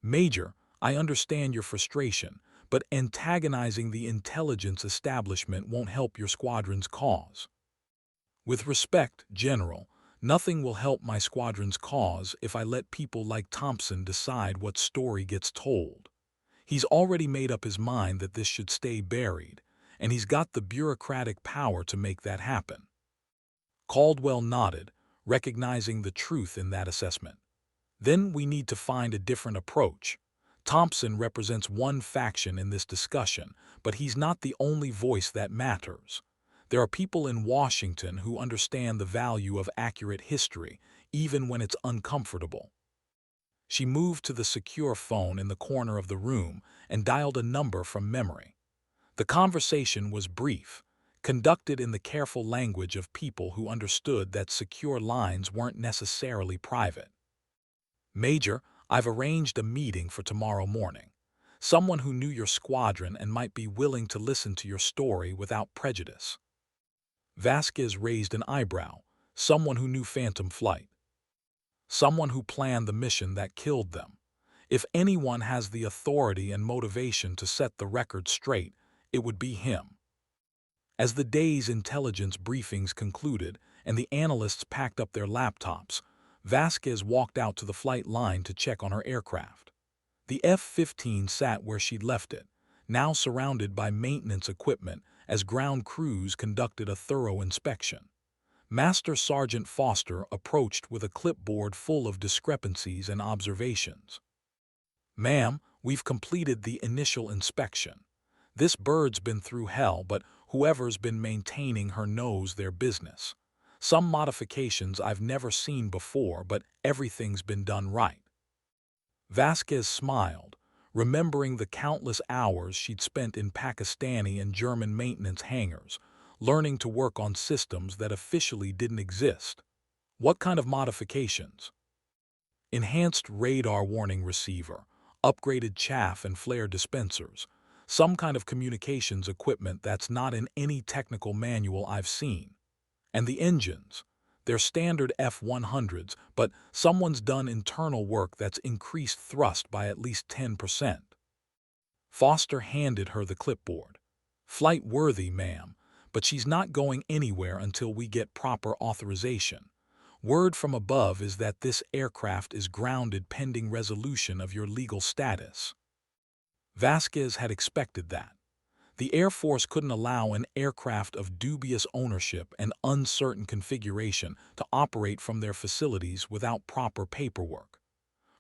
"Major, I understand your frustration, but antagonizing the intelligence establishment won't help your squadron's cause." "With respect, General, nothing will help my squadron's cause if I let people like Thompson decide what story gets told. He's already made up his mind that this should stay buried, and he's got the bureaucratic power to make that happen." Caldwell nodded, recognizing the truth in that assessment. "Then we need to find a different approach. Thompson represents one faction in this discussion, but he's not the only voice that matters. There are people in Washington who understand the value of accurate history, even when it's uncomfortable." She moved to the secure phone in the corner of the room and dialed a number from memory. The conversation was brief, conducted in the careful language of people who understood that secure lines weren't necessarily private. "Major, I've arranged a meeting for tomorrow morning. Someone who knew your squadron and might be willing to listen to your story without prejudice." Vasquez raised an eyebrow. "Someone who knew Phantom Flight." someone who planned the mission that killed them. If anyone has the authority and motivation to set the record straight, it would be him. As the day's intelligence briefings concluded and the analysts packed up their laptops, Vasquez walked out to the flight line to check on her aircraft. The F-15 sat where she'd left it, now surrounded by maintenance equipment as ground crews conducted a thorough inspection. Master Sergeant Foster approached with a clipboard full of discrepancies and observations. "Ma'am, we've completed the initial inspection. This bird's been through hell, but whoever's been maintaining her knows their business. Some modifications I've never seen before, but everything's been done right." Vasquez smiled, remembering the countless hours she'd spent in Pakistani and German maintenance hangars, learning to work on systems that officially didn't exist. "What kind of modifications?" "Enhanced radar warning receiver, upgraded chaff and flare dispensers, some kind of communications equipment that's not in any technical manual I've seen. And the engines, they're standard F-100s, but someone's done internal work that's increased thrust by at least 10%. Foster handed her the clipboard. "Flight worthy, ma'am, but she's not going anywhere until we get proper authorization. Word from above is that this aircraft is grounded pending resolution of your legal status." Vasquez had expected that. The Air Force couldn't allow an aircraft of dubious ownership and uncertain configuration to operate from their facilities without proper paperwork.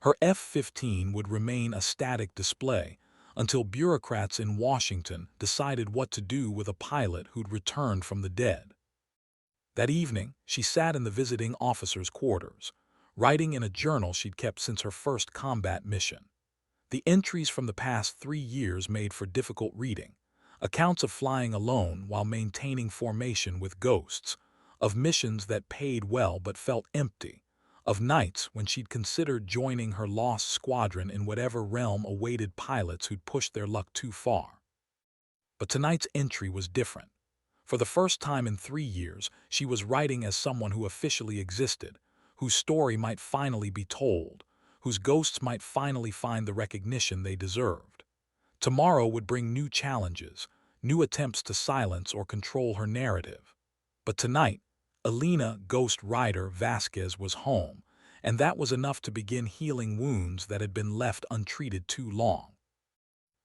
Her F-15 would remain a static display until bureaucrats in Washington decided what to do with a pilot who'd returned from the dead. That evening, she sat in the visiting officer's quarters, writing in a journal she'd kept since her first combat mission. The entries from the past 3 years made for difficult reading. Accounts of flying alone while maintaining formation with ghosts, of missions that paid well but felt empty, of nights when she'd considered joining her lost squadron in whatever realm awaited pilots who'd pushed their luck too far. But tonight's entry was different. For the first time in 3 years, she was writing as someone who officially existed, whose story might finally be told, whose ghosts might finally find the recognition they deserved. Tomorrow would bring new challenges, new attempts to silence or control her narrative. But tonight, Elena Ghost Rider Vasquez was home, and that was enough to begin healing wounds that had been left untreated too long.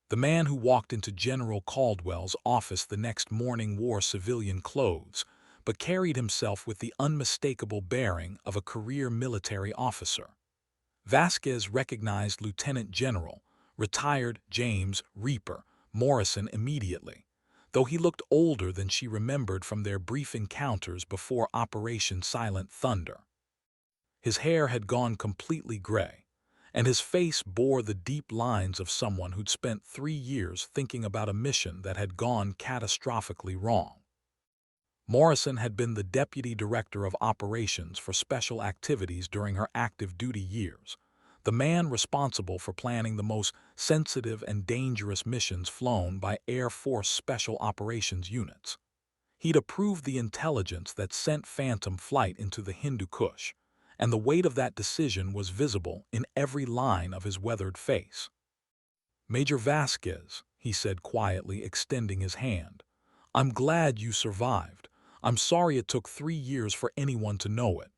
The man who walked into General Caldwell's office the next morning wore civilian clothes, but carried himself with the unmistakable bearing of a career military officer. Vasquez recognized Lieutenant General, retired James Reaper Morrison immediately, though he looked older than she remembered from their brief encounters before Operation Silent Thunder. His hair had gone completely gray, and his face bore the deep lines of someone who'd spent 3 years thinking about a mission that had gone catastrophically wrong. Morrison had been the Deputy Director of Operations for Special Activities during her active duty years, the man responsible for planning the most sensitive and dangerous missions flown by Air Force Special Operations units. He'd approved the intelligence that sent Phantom Flight into the Hindu Kush, and the weight of that decision was visible in every line of his weathered face. "Major Vasquez," he said quietly, extending his hand, "I'm glad you survived. I'm sorry it took 3 years for anyone to know it."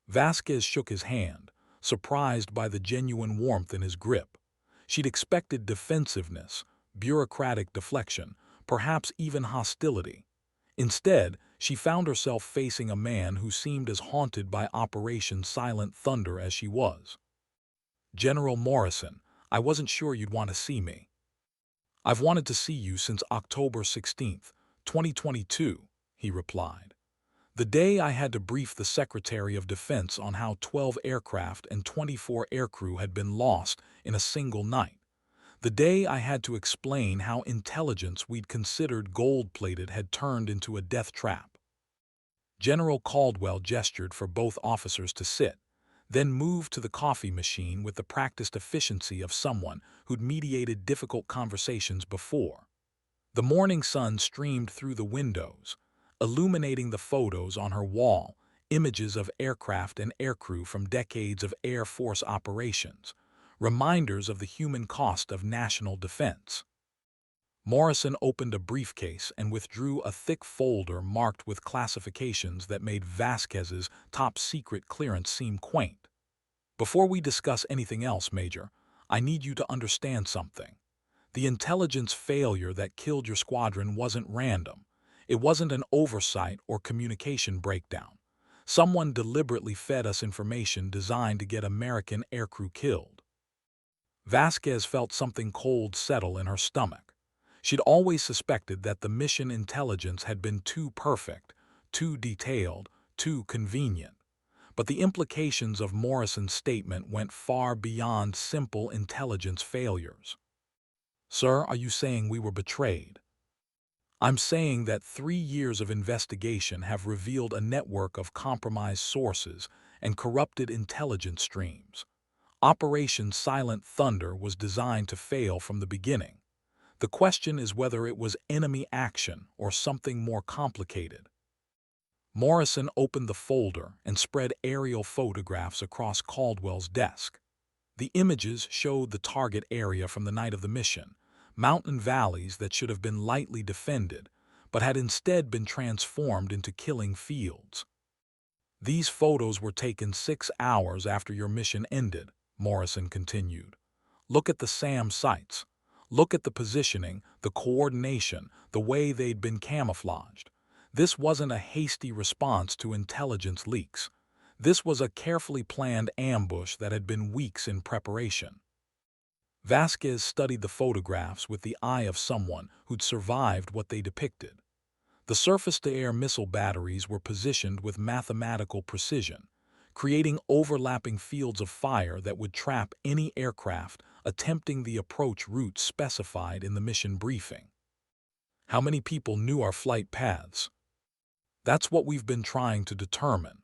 Vasquez shook his hand, surprised by the genuine warmth in his grip. She'd expected defensiveness, bureaucratic deflection, perhaps even hostility. Instead, she found herself facing a man who seemed as haunted by Operation Silent Thunder as she was. "General Morrison, I wasn't sure you'd want to see me." "I've wanted to see you since October 16th, 2022, he replied. "The day I had to brief the Secretary of Defense on how 12 aircraft and 24 aircrew had been lost in a single night. The day I had to explain how intelligence we'd considered gold-plated had turned into a death trap." General Caldwell gestured for both officers to sit, then moved to the coffee machine with the practiced efficiency of someone who'd mediated difficult conversations before. The morning sun streamed through the windows, illuminating the photos on her wall, images of aircraft and aircrew from decades of Air Force operations, reminders of the human cost of national defense. Morrison opened a briefcase and withdrew a thick folder marked with classifications that made Vasquez's top-secret clearance seem quaint. Before we discuss anything else, Major, I need you to understand something. The intelligence failure that killed your squadron wasn't random. It wasn't an oversight or communication breakdown. Someone deliberately fed us information designed to get American aircrew killed. Vasquez felt something cold settle in her stomach. She'd always suspected that the mission intelligence had been too perfect, too detailed, too convenient. But the implications of Morrison's statement went far beyond simple intelligence failures. Sir, are you saying we were betrayed? I'm saying that 3 years of investigation have revealed a network of compromised sources and corrupted intelligence streams. Operation Silent Thunder was designed to fail from the beginning. The question is whether it was enemy action or something more complicated. Morrison opened the folder and spread aerial photographs across Caldwell's desk. The images showed the target area from the night of the mission, mountain valleys that should have been lightly defended, but had instead been transformed into killing fields. These photos were taken 6 hours after your mission ended, Morrison continued. Look at the SAM sites. Look at the positioning, the coordination, the way they'd been camouflaged. This wasn't a hasty response to intelligence leaks. This was a carefully planned ambush that had been weeks in preparation. Vasquez studied the photographs with the eye of someone who'd survived what they depicted. The surface-to-air missile batteries were positioned with mathematical precision, creating overlapping fields of fire that would trap any aircraft attempting the approach route specified in the mission briefing. How many people knew our flight paths? That's what we've been trying to determine.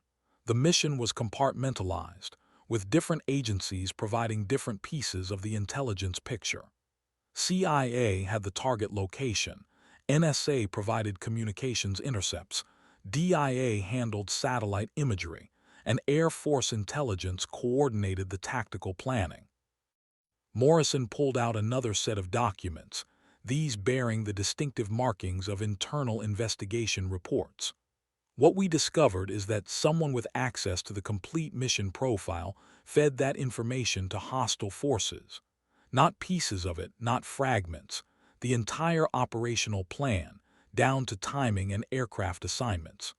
The mission was compartmentalized, with different agencies providing different pieces of the intelligence picture. CIA had the target location, NSA provided communications intercepts, DIA handled satellite imagery, and Air Force intelligence coordinated the tactical planning. Morrison pulled out another set of documents, these bearing the distinctive markings of internal investigation reports. What we discovered is that someone with access to the complete mission profile fed that information to hostile forces. Not pieces of it, not fragments. The entire operational plan, down to timing and aircraft assignments.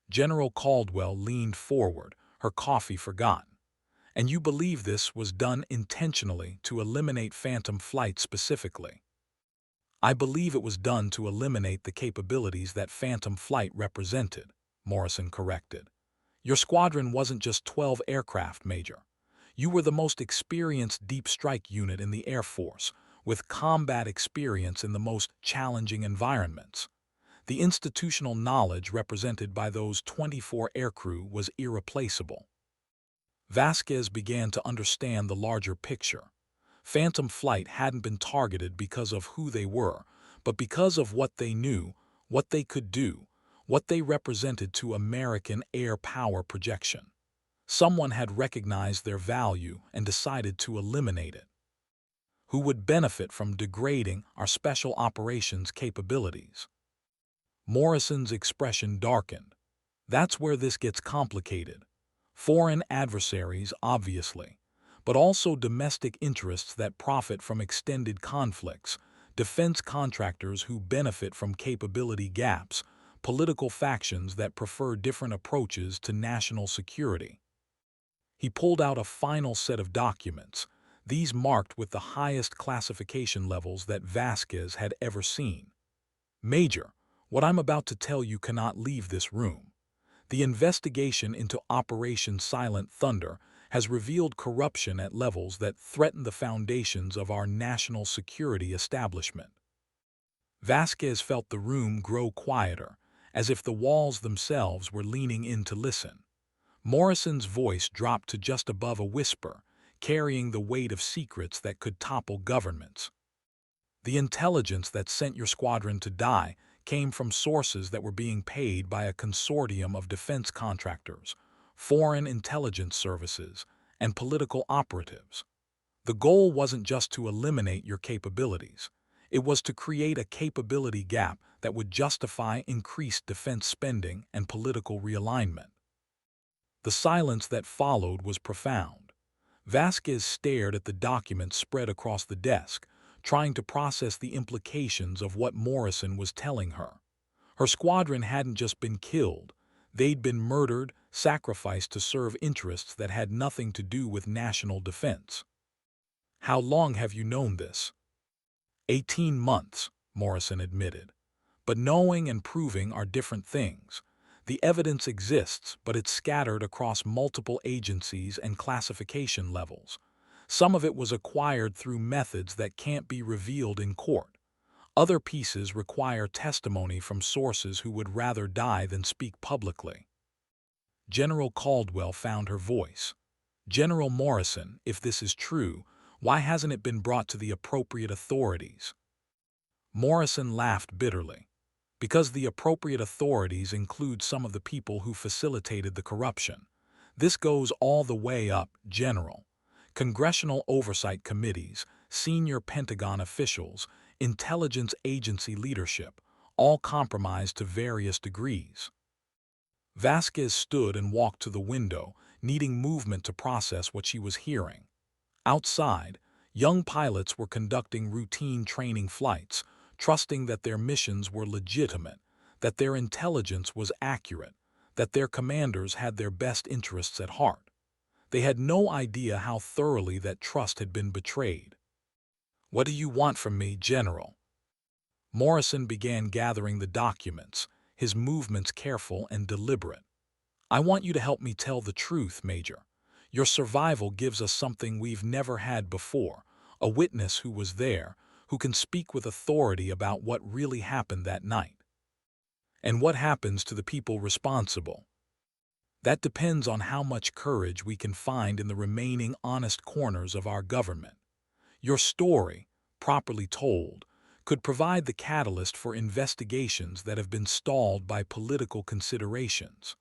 General Caldwell leaned forward, her coffee forgotten. And you believe this was done intentionally to eliminate phantom flight specifically? I believe it was done to eliminate the capabilities that phantom flight represented, Morrison corrected. Your squadron wasn't just 12 aircraft, Major. You were the most experienced deep strike unit in the Air Force, with combat experience in the most challenging environments. The institutional knowledge represented by those 24 aircrew was irreplaceable. Vasquez began to understand the larger picture. Phantom flight hadn't been targeted because of who they were, but because of what they knew, what they could do, what they represented to American air power projection. Someone had recognized their value and decided to eliminate it. Who would benefit from degrading our special operations capabilities? Morrison's expression darkened. That's where this gets complicated. Foreign adversaries, obviously, but also domestic interests that profit from extended conflicts, defense contractors who benefit from capability gaps, political factions that prefer different approaches to national security. He pulled out a final set of documents, these marked with the highest classification levels that Vasquez had ever seen. Major, what I'm about to tell you cannot leave this room. The investigation into Operation Silent Thunder has revealed corruption at levels that threaten the foundations of our national security establishment. Vasquez felt the room grow quieter, as if the walls themselves were leaning in to listen. Morrison's voice dropped to just above a whisper, carrying the weight of secrets that could topple governments. The intelligence that sent your squadron to die came from sources that were being paid by a consortium of defense contractors, foreign intelligence services, and political operatives. The goal wasn't just to eliminate your capabilities. It was to create a capability gap that would justify increased defense spending and political realignment. The silence that followed was profound. Vasquez stared at the documents spread across the desk, trying to process the implications of what Morrison was telling her. Her squadron hadn't just been killed, they'd been murdered, sacrificed to serve interests that had nothing to do with national defense. "How long have you known this?" 18 months, Morrison admitted. But knowing and proving are different things. The evidence exists, but it's scattered across multiple agencies and classification levels. Some of it was acquired through methods that can't be revealed in court. Other pieces require testimony from sources who would rather die than speak publicly. General Caldwell found her voice. "General Morrison, if this is true, why hasn't it been brought to the appropriate authorities?" Morrison laughed bitterly. "Because the appropriate authorities include some of the people who facilitated the corruption. This goes all the way up, General. Congressional oversight committees, senior Pentagon officials, intelligence agency leadership, all compromised to various degrees." Vasquez stood and walked to the window, needing movement to process what she was hearing. Outside, young pilots were conducting routine training flights, trusting that their missions were legitimate, that their intelligence was accurate, that their commanders had their best interests at heart. They had no idea how thoroughly that trust had been betrayed. "What do you want from me, General?" Morrison began gathering the documents, his movements careful and deliberate. "I want you to help me tell the truth, Major. Your survival gives us something we've never had before, a witness who was there, who can speak with authority about what really happened that night. And what happens to the people responsible? That depends on how much courage we can find in the remaining honest corners of our government. Your story, properly told, could provide the catalyst for investigations that have been stalled by political considerations."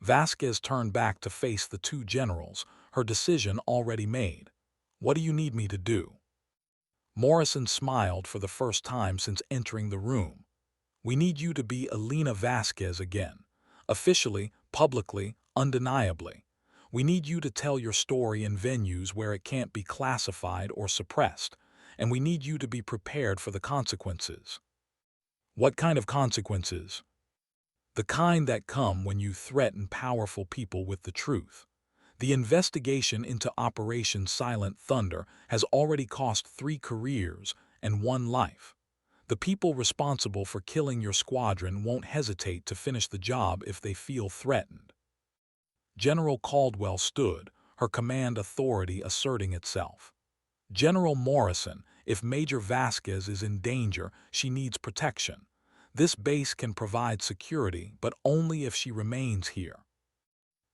Vasquez turned back to face the two generals, her decision already made. "What do you need me to do?" Morrison smiled for the first time since entering the room. "We need you to be Elena Vasquez again. Officially, publicly, undeniably. We need you to tell your story in venues where it can't be classified or suppressed, and we need you to be prepared for the consequences." "What kind of consequences?" "The kind that come when you threaten powerful people with the truth. The investigation into Operation Silent Thunder has already cost 3 careers and 1 life. The people responsible for killing your squadron won't hesitate to finish the job if they feel threatened." General Caldwell stood, her command authority asserting itself. "General Morrison, if Major Vasquez is in danger, she needs protection. This base can provide security, but only if she remains here."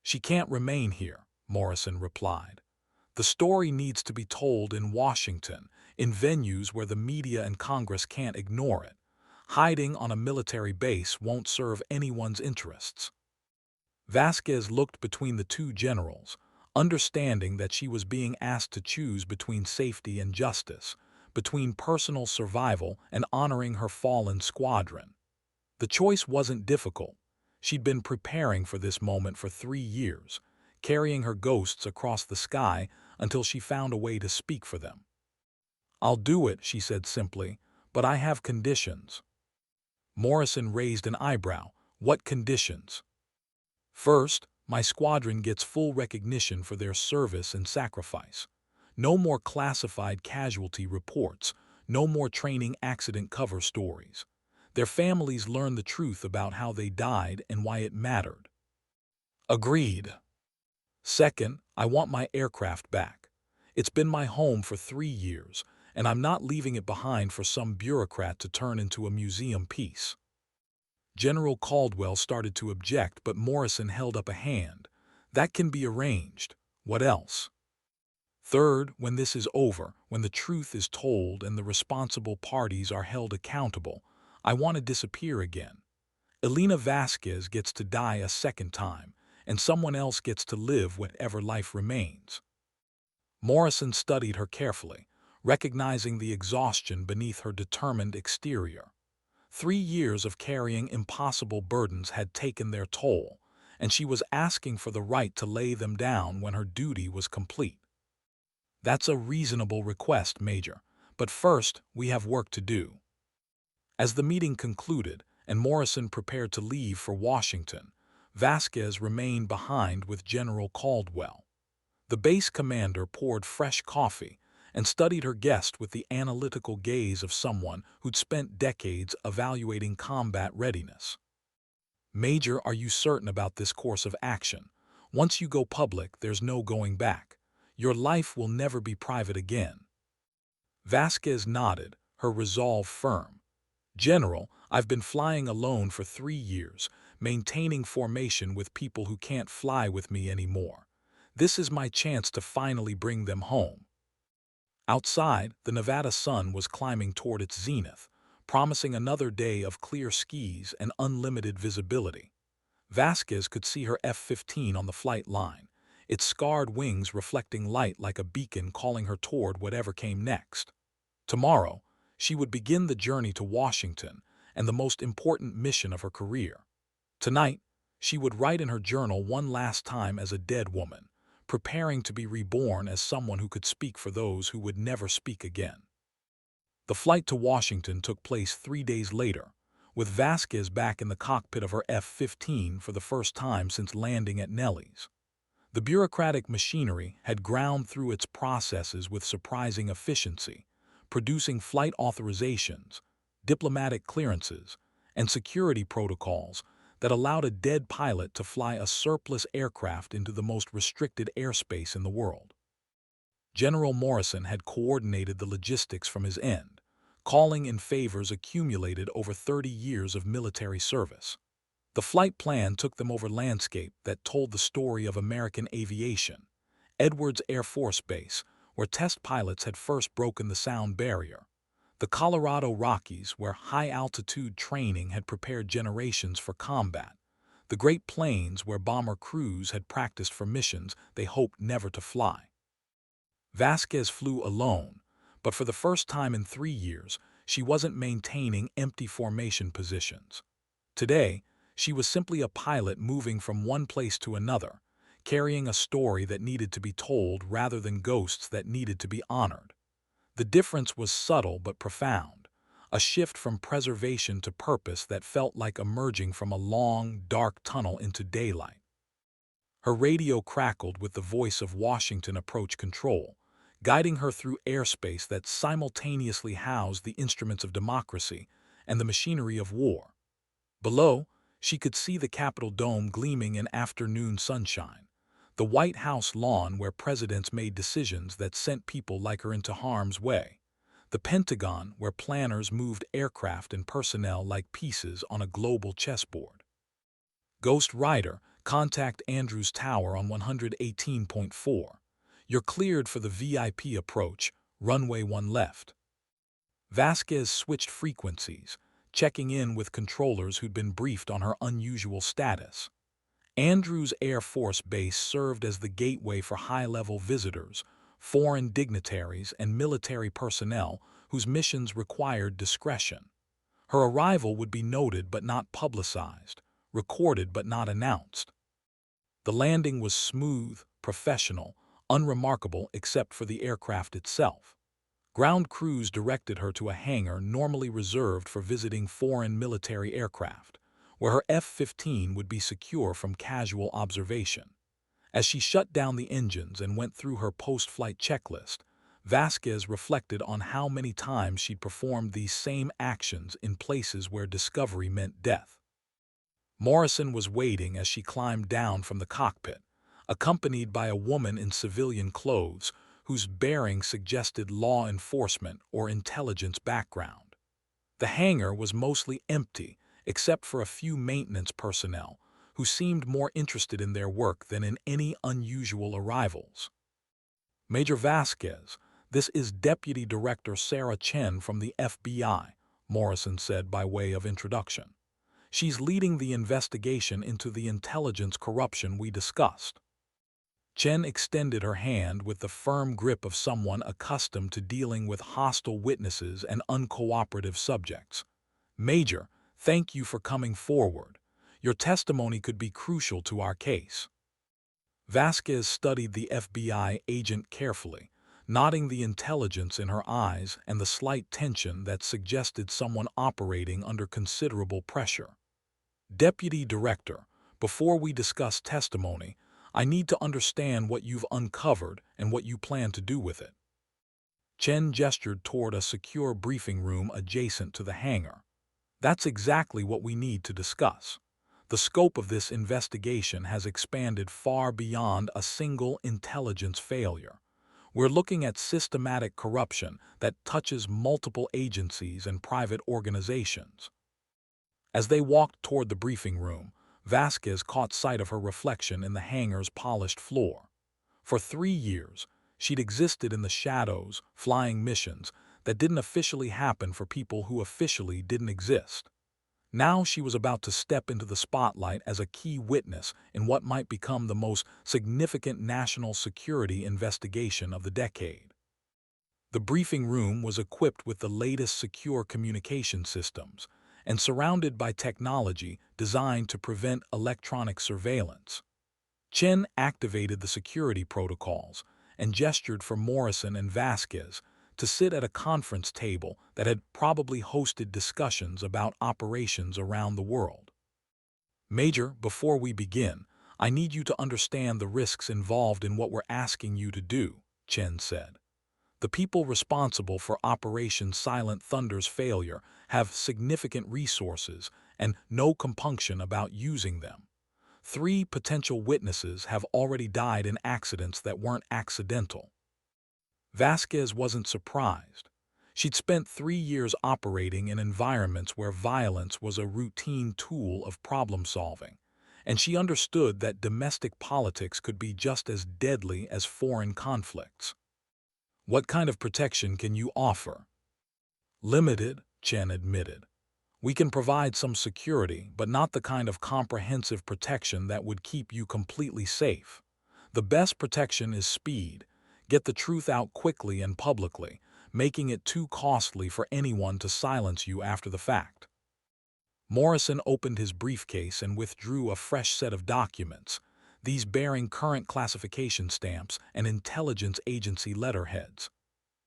"She can't remain here," Morrison replied. "The story needs to be told in Washington, in venues where the media and Congress can't ignore it. Hiding on a military base won't serve anyone's interests." Vasquez looked between the two generals, understanding that she was being asked to choose between safety and justice, between personal survival and honoring her fallen squadron. The choice wasn't difficult. She'd been preparing for this moment for 3 years, carrying her ghosts across the sky until she found a way to speak for them. "I'll do it," she said simply, "but I have conditions." Morrison raised an eyebrow. "What conditions?" "First, my squadron gets full recognition for their service and sacrifice. No more classified casualty reports, no more training accident cover stories. Their families learn the truth about how they died and why it mattered." "Agreed." "Second, I want my aircraft back. It's been my home for 3 years, and I'm not leaving it behind for some bureaucrat to turn into a museum piece." General Caldwell started to object, but Morrison held up a hand. "That can be arranged. What else?" "Third, when this is over, when the truth is told and the responsible parties are held accountable, I want to disappear again. Elena Vasquez gets to die a second time, and someone else gets to live whatever life remains. Morrison studied her carefully, recognizing the exhaustion beneath her determined exterior. 3 years of carrying impossible burdens had taken their toll, and she was asking for the right to lay them down when her duty was complete. That's a reasonable request, Major, but first we have work to do. As the meeting concluded and Morrison prepared to leave for Washington, Vasquez remained behind with General Caldwell. The base commander poured fresh coffee and studied her guest with the analytical gaze of someone who'd spent decades evaluating combat readiness. Major, are you certain about this course of action? Once you go public, there's no going back. Your life will never be private again. Vasquez nodded, her resolve firm. General, I've been flying alone for 3 years, maintaining formation with people who can't fly with me anymore. This is my chance to finally bring them home. Outside, the Nevada sun was climbing toward its zenith, promising another day of clear skies and unlimited visibility. Vasquez could see her F-15 on the flight line, its scarred wings reflecting light like a beacon calling her toward whatever came next. Tomorrow, she would begin the journey to Washington and the most important mission of her career. Tonight, she would write in her journal one last time as a dead woman, preparing to be reborn as someone who could speak for those who would never speak again. The flight to Washington took place 3 days later, with Vasquez back in the cockpit of her F-15 for the first time since landing at Nellis. The bureaucratic machinery had ground through its processes with surprising efficiency, producing flight authorizations, diplomatic clearances, and security protocols that allowed a dead pilot to fly a surplus aircraft into the most restricted airspace in the world. General Morrison had coordinated the logistics from his end, calling in favors accumulated over 30 years of military service. The flight plan took them over landscape that told the story of American aviation, Edwards Air Force Base, where test pilots had first broken the sound barrier, the Colorado Rockies, where high-altitude training had prepared generations for combat, the Great Plains, where bomber crews had practiced for missions they hoped never to fly. Vasquez flew alone, but for the first time in 3 years, she wasn't maintaining empty formation positions. Today, she was simply a pilot moving from one place to another, carrying a story that needed to be told rather than ghosts that needed to be honored. The difference was subtle but profound, a shift from preservation to purpose that felt like emerging from a long, dark tunnel into daylight. Her radio crackled with the voice of Washington Approach Control, guiding her through airspace that simultaneously housed the instruments of democracy and the machinery of war. Below, she could see the Capitol dome gleaming in afternoon sunshine, the White House lawn where presidents made decisions that sent people like her into harm's way, the Pentagon where planners moved aircraft and personnel like pieces on a global chessboard. Ghost Rider, contact Andrews Tower on 118.4. You're cleared for the VIP approach, runway 1 left. Vasquez switched frequencies, checking in with controllers who'd been briefed on her unusual status. Andrews Air Force Base served as the gateway for high-level visitors, foreign dignitaries, and military personnel whose missions required discretion. Her arrival would be noted but not publicized, recorded but not announced. The landing was smooth, professional, unremarkable except for the aircraft itself. Ground crews directed her to a hangar normally reserved for visiting foreign military aircraft, where her F-15 would be secure from casual observation. As she shut down the engines and went through her post-flight checklist, Vasquez reflected on how many times she'd performed these same actions in places where discovery meant death. Morrison was waiting as she climbed down from the cockpit, accompanied by a woman in civilian clothes whose bearing suggested law enforcement or intelligence background. The hangar was mostly empty, except for a few maintenance personnel, who seemed more interested in their work than in any unusual arrivals. Major Vasquez, this is Deputy Director Sarah Chen from the FBI, Morrison said by way of introduction. "She's leading the investigation into the intelligence corruption we discussed." Chen extended her hand with the firm grip of someone accustomed to dealing with hostile witnesses and uncooperative subjects. "Major, thank you for coming forward. Your testimony could be crucial to our case." Vasquez studied the FBI agent carefully, noting the intelligence in her eyes and the slight tension that suggested someone operating under considerable pressure. "Deputy Director, before we discuss testimony, I need to understand what you've uncovered and what you plan to do with it." Chen gestured toward a secure briefing room adjacent to the hangar. "That's exactly what we need to discuss. The scope of this investigation has expanded far beyond a single intelligence failure. We're looking at systematic corruption that touches multiple agencies and private organizations." As they walked toward the briefing room, Vasquez caught sight of her reflection in the hangar's polished floor. For 3 years, she'd existed in the shadows, flying missions that didn't officially happen for people who officially didn't exist. Now she was about to step into the spotlight as a key witness in what might become the most significant national security investigation of the decade. The briefing room was equipped with the latest secure communication systems and surrounded by technology designed to prevent electronic surveillance. Chen activated the security protocols and gestured for Morrison and Vasquez to sit at a conference table that had probably hosted discussions about operations around the world. "Major, before we begin, I need you to understand the risks involved in what we're asking you to do," Chen said. "The people responsible for Operation Silent Thunder's failure have significant resources and no compunction about using them. 3 potential witnesses have already died in accidents that weren't accidental." Vasquez wasn't surprised. She'd spent 3 years operating in environments where violence was a routine tool of problem-solving, and she understood that domestic politics could be just as deadly as foreign conflicts. "What kind of protection can you offer?" "Limited," Chen admitted. "We can provide some security, but not the kind of comprehensive protection that would keep you completely safe. The best protection is speed. Get the truth out quickly and publicly, making it too costly for anyone to silence you after the fact." Morrison opened his briefcase and withdrew a fresh set of documents, these bearing current classification stamps and intelligence agency letterheads.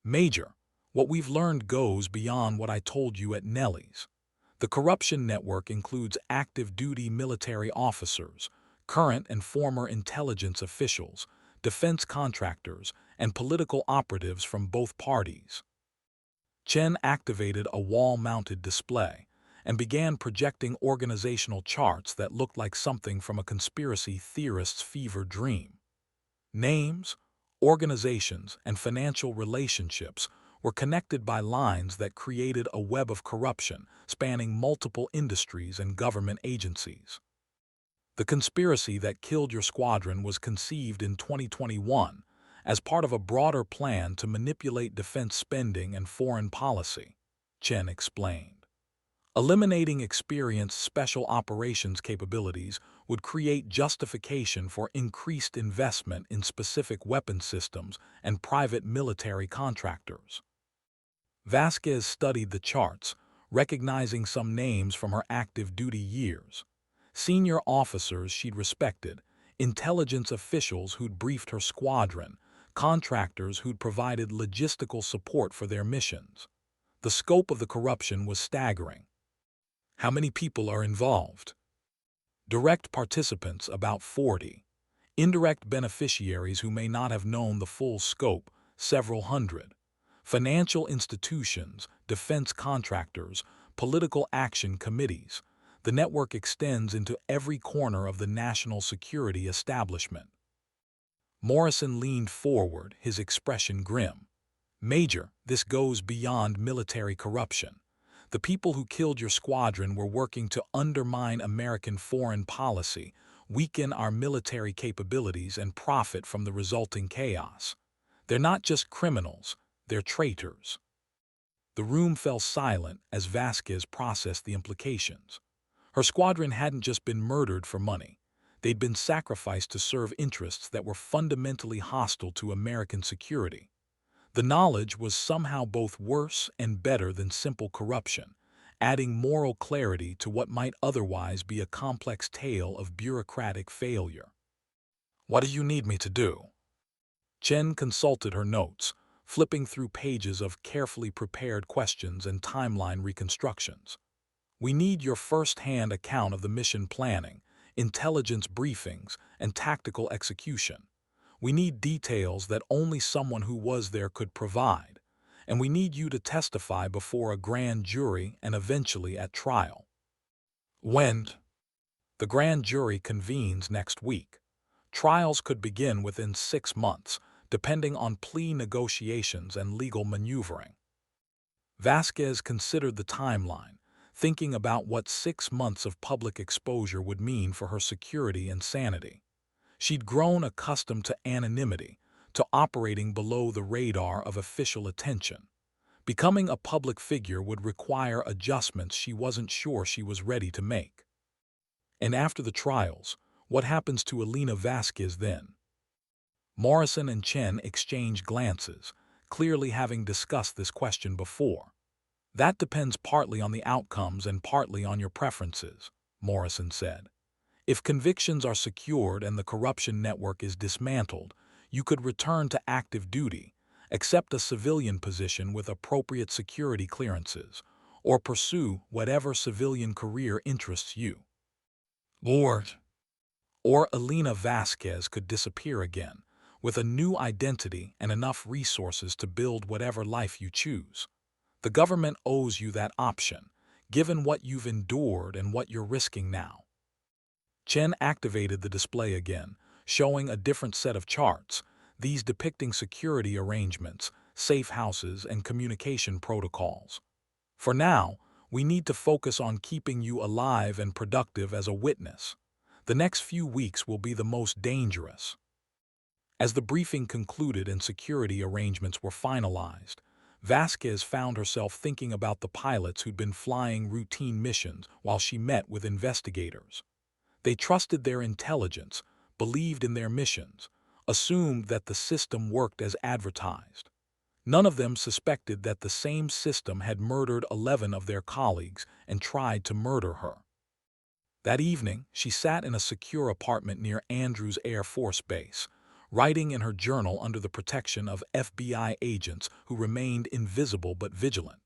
"Major, what we've learned goes beyond what I told you at Nellie's. The corruption network includes active-duty military officers, current and former intelligence officials, defense contractors, and political operatives from both parties." Chen activated a wall-mounted display and began projecting organizational charts that looked like something from a conspiracy theorist's fever dream. Names, organizations, and financial relationships were connected by lines that created a web of corruption spanning multiple industries and government agencies. The conspiracy that killed your squadron was conceived in 2021 as part of a broader plan to manipulate defense spending and foreign policy, Chen explained. Eliminating experienced special operations capabilities would create justification for increased investment in specific weapon systems and private military contractors. Vasquez studied the charts, recognizing some names from her active duty years. Senior officers she'd respected, intelligence officials who'd briefed her squadron, contractors who'd provided logistical support for their missions. The scope of the corruption was staggering. How many people are involved? Direct participants, about 40. Indirect beneficiaries who may not have known the full scope, several hundred. Financial institutions, defense contractors, political action committees. The network extends into every corner of the national security establishment. Morrison leaned forward, his expression grim. "Major, this goes beyond military corruption. The people who killed your squadron were working to undermine American foreign policy, weaken our military capabilities, and profit from the resulting chaos. They're not just criminals, they're traitors." The room fell silent as Vasquez processed the implications. Her squadron hadn't just been murdered for money. They'd been sacrificed to serve interests that were fundamentally hostile to American security. The knowledge was somehow both worse and better than simple corruption, adding moral clarity to what might otherwise be a complex tale of bureaucratic failure. "What do you need me to do?" Chen consulted her notes, flipping through pages of carefully prepared questions and timeline reconstructions. "We need your first-hand account of the mission planning, intelligence briefings, and tactical execution. We need details that only someone who was there could provide, and we need you to testify before a grand jury and eventually at trial." "When?" "The grand jury convenes next week. Trials could begin within 6 months, depending on plea negotiations and legal maneuvering." Vasquez considered the timeline, thinking about what 6 months of public exposure would mean for her security and sanity. She'd grown accustomed to anonymity, to operating below the radar of official attention. Becoming a public figure would require adjustments she wasn't sure she was ready to make. And after the trials, what happens to Elena Vasquez then? Morrison and Chen exchanged glances, clearly having discussed this question before. "That depends partly on the outcomes and partly on your preferences," Morrison said. "If convictions are secured and the corruption network is dismantled, you could return to active duty, accept a civilian position with appropriate security clearances, or pursue whatever civilian career interests you. Or Elena Vasquez could disappear again, with a new identity and enough resources to build whatever life you choose. The government owes you that option, given what you've endured and what you're risking now." Chen activated the display again, showing a different set of charts, these depicting security arrangements, safe houses, and communication protocols. "For now, we need to focus on keeping you alive and productive as a witness. The next few weeks will be the most dangerous." As the briefing concluded and security arrangements were finalized, Vasquez found herself thinking about the pilots who'd been flying routine missions while she met with investigators. They trusted their intelligence, believed in their missions, assumed that the system worked as advertised. None of them suspected that the same system had murdered 11 of their colleagues and tried to murder her. That evening, she sat in a secure apartment near Andrews Air Force Base, writing in her journal under the protection of FBI agents who remained invisible but vigilant.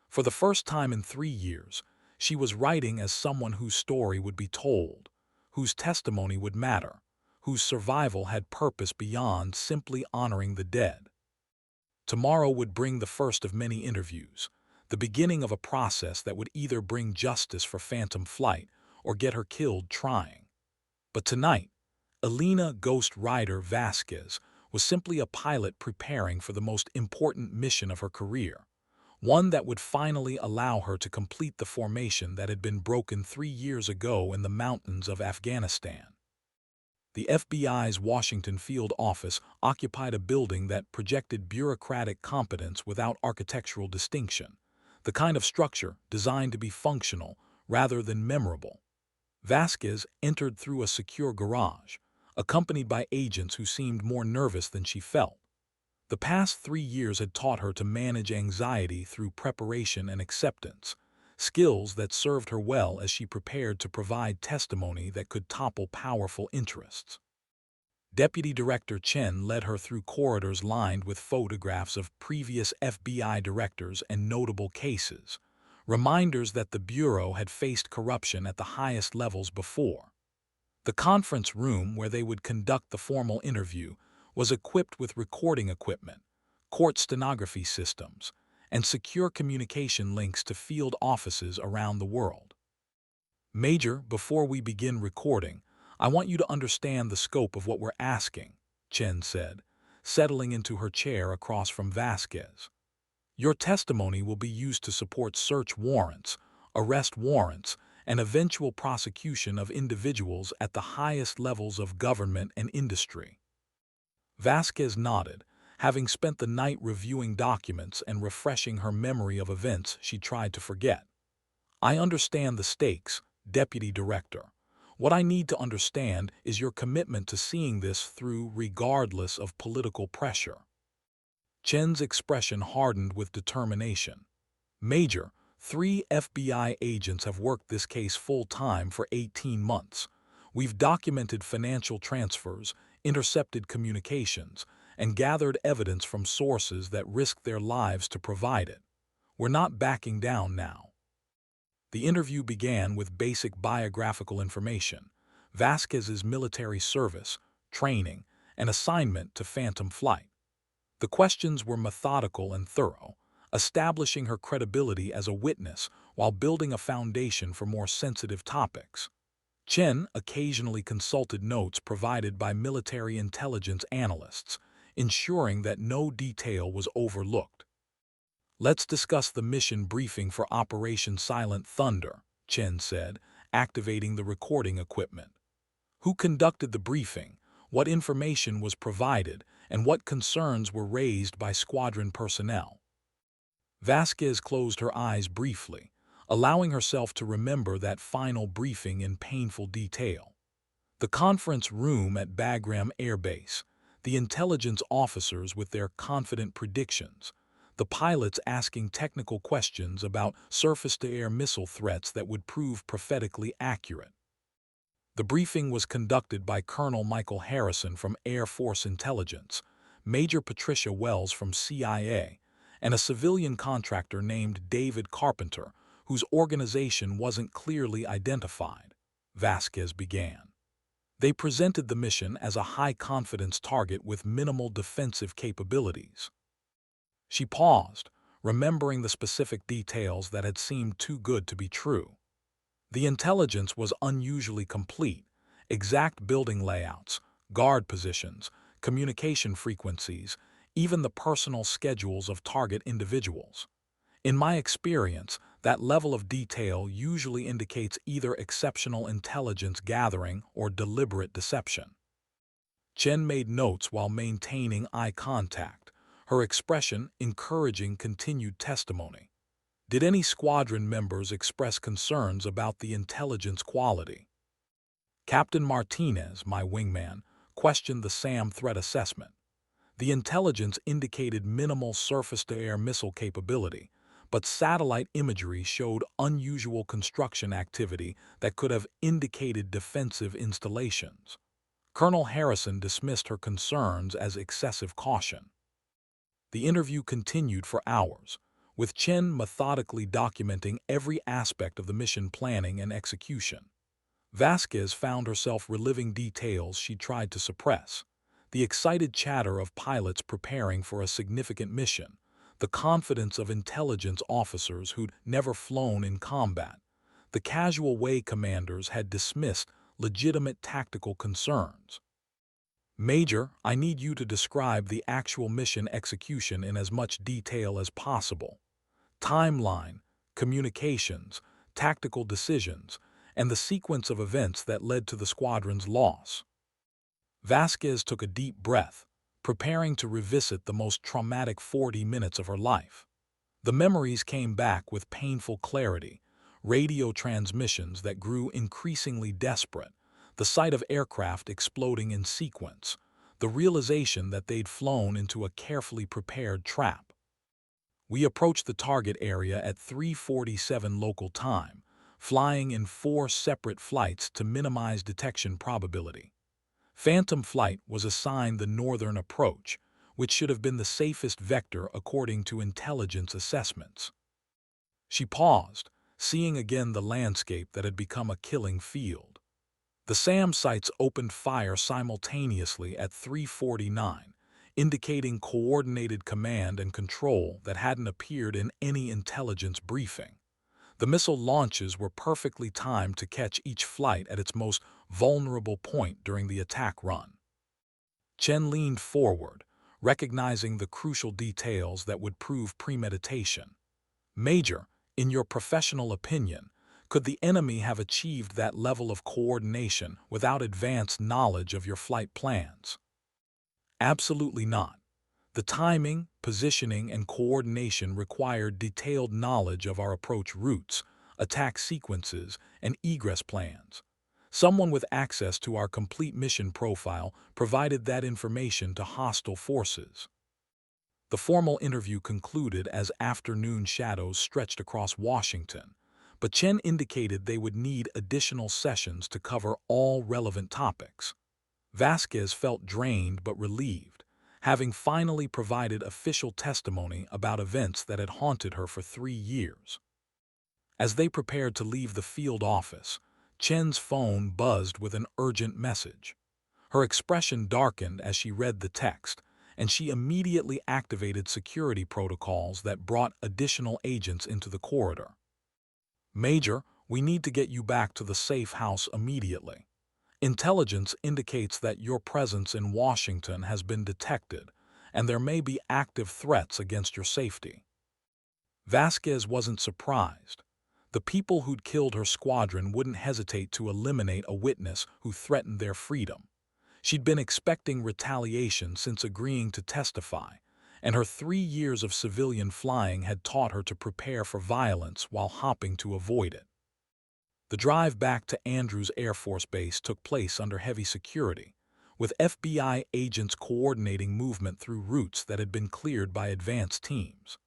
For the first time in 3 years, she was writing as someone whose story would be told, whose testimony would matter, whose survival had purpose beyond simply honoring the dead. Tomorrow would bring the first of many interviews, the beginning of a process that would either bring justice for phantom flight or get her killed trying. But tonight, Elena "Ghost Rider" Vasquez was simply a pilot preparing for the most important mission of her career, one that would finally allow her to complete the formation that had been broken 3 years ago in the mountains of Afghanistan. The FBI's Washington field office occupied a building that projected bureaucratic competence without architectural distinction, the kind of structure designed to be functional rather than memorable. Vasquez entered through a secure garage, accompanied by agents who seemed more nervous than she felt. The past 3 years had taught her to manage anxiety through preparation and acceptance, skills that served her well as she prepared to provide testimony that could topple powerful interests. Deputy Director Chen led her through corridors lined with photographs of previous FBI directors and notable cases, reminders that the Bureau had faced corruption at the highest levels before. The conference room where they would conduct the formal interview was equipped with recording equipment, court stenography systems, and secure communication links to field offices around the world. "Major, before we begin recording, I want you to understand the scope of what we're asking," Chen said, settling into her chair across from Vasquez. "Your testimony will be used to support search warrants, arrest warrants, and eventual prosecution of individuals at the highest levels of government and industry." Vasquez nodded, having spent the night reviewing documents and refreshing her memory of events she tried to forget. "I understand the stakes, Deputy Director. What I need to understand is your commitment to seeing this through regardless of political pressure." Chen's expression hardened with determination. "Major, 3 FBI agents have worked this case full-time for 18 months. We've documented financial transfers, intercepted communications, and gathered evidence from sources that risked their lives to provide it. We're not backing down now." The interview began with basic biographical information: Vasquez's military service, training, and assignment to Phantom Flight. The questions were methodical and thorough, establishing her credibility as a witness while building a foundation for more sensitive topics. Chen occasionally consulted notes provided by military intelligence analysts, ensuring that no detail was overlooked. "Let's discuss the mission briefing for Operation Silent Thunder," Chen said, activating the recording equipment. "Who conducted the briefing, what information was provided, and what concerns were raised by squadron personnel?" Vasquez closed her eyes briefly, allowing herself to remember that final briefing in painful detail. The conference room at Bagram Air Base, the intelligence officers with their confident predictions, the pilots asking technical questions about surface-to-air missile threats that would prove prophetically accurate. The briefing was conducted by Colonel Michael Harrison from Air Force Intelligence, Major Patricia Wells from CIA, and a civilian contractor named David Carpenter, whose organization wasn't clearly identified. Vasquez began. They presented the mission as a high-confidence target with minimal defensive capabilities. She paused, remembering the specific details that had seemed too good to be true. The intelligence was unusually complete: exact building layouts, guard positions, communication frequencies, even the personal schedules of target individuals. In my experience, that level of detail usually indicates either exceptional intelligence gathering or deliberate deception. Chen made notes while maintaining eye contact, her expression encouraging continued testimony. "Did any squadron members express concerns about the intelligence quality?" Captain Martinez, my wingman, questioned the SAM threat assessment. "The intelligence indicated minimal surface-to-air missile capability, but satellite imagery showed unusual construction activity that could have indicated defensive installations." Colonel Harrison dismissed her concerns as excessive caution. The interview continued for hours, with Chen methodically documenting every aspect of the mission planning and execution. Vasquez found herself reliving details she tried to suppress: the excited chatter of pilots preparing for a significant mission, the confidence of intelligence officers who'd never flown in combat, the casual way commanders had dismissed legitimate tactical concerns. "Major, I need you to describe the actual mission execution in as much detail as possible. Timeline, communications, tactical decisions, and the sequence of events that led to the squadron's loss." Vasquez took a deep breath, preparing to revisit the most traumatic 40 minutes of her life. The memories came back with painful clarity: radio transmissions that grew increasingly desperate, the sight of aircraft exploding in sequence, the realization that they'd flown into a carefully prepared trap. "We approached the target area at 3:47 local time, flying in 4 separate flights to minimize detection probability. Phantom Flight was assigned the northern approach, which should have been the safest vector according to intelligence assessments." She paused, seeing again the landscape that had become a killing field. The SAM sites opened fire simultaneously at 3:49, indicating coordinated command and control that hadn't appeared in any intelligence briefing. The missile launches were perfectly timed to catch each flight at its most vulnerable point during the attack run. Chen leaned forward, recognizing the crucial details that would prove premeditation. "Major, in your professional opinion, could the enemy have achieved that level of coordination without advanced knowledge of your flight plans?" "Absolutely not. The timing, positioning, and coordination required detailed knowledge of our approach routes, attack sequences, and egress plans. Someone with access to our complete mission profile provided that information to hostile forces. The formal interview concluded as afternoon shadows stretched across Washington, but Chen indicated they would need additional sessions to cover all relevant topics. Vasquez felt drained but relieved, having finally provided official testimony about events that had haunted her for 3 years. As they prepared to leave the field office, Chen's phone buzzed with an urgent message. Her expression darkened as she read the text, and she immediately activated security protocols that brought additional agents into the corridor. "Major, we need to get you back to the safe house immediately. Intelligence indicates that your presence in Washington has been detected, and there may be active threats against your safety." Vasquez wasn't surprised. The people who'd killed her squadron wouldn't hesitate to eliminate a witness who threatened their freedom. She'd been expecting retaliation since agreeing to testify, and her 3 years of civilian flying had taught her to prepare for violence while hopping to avoid it. The drive back to Andrews Air Force Base took place under heavy security, with FBI agents coordinating movement through routes that had been cleared by advance teams.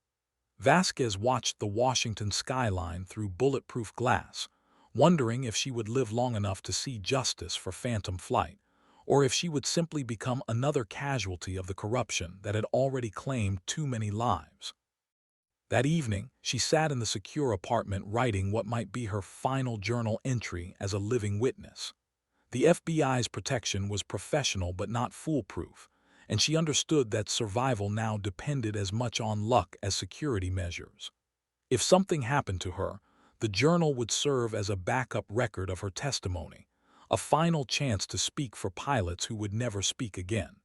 Vasquez watched the Washington skyline through bulletproof glass, wondering if she would live long enough to see justice for phantom flight, or if she would simply become another casualty of the corruption that had already claimed too many lives. That evening, she sat in the secure apartment writing what might be her final journal entry as a living witness. The FBI's protection was professional but not foolproof, and she understood that survival now depended as much on luck as security measures. If something happened to her, the journal would serve as a backup record of her testimony, a final chance to speak for pilots who would never speak again.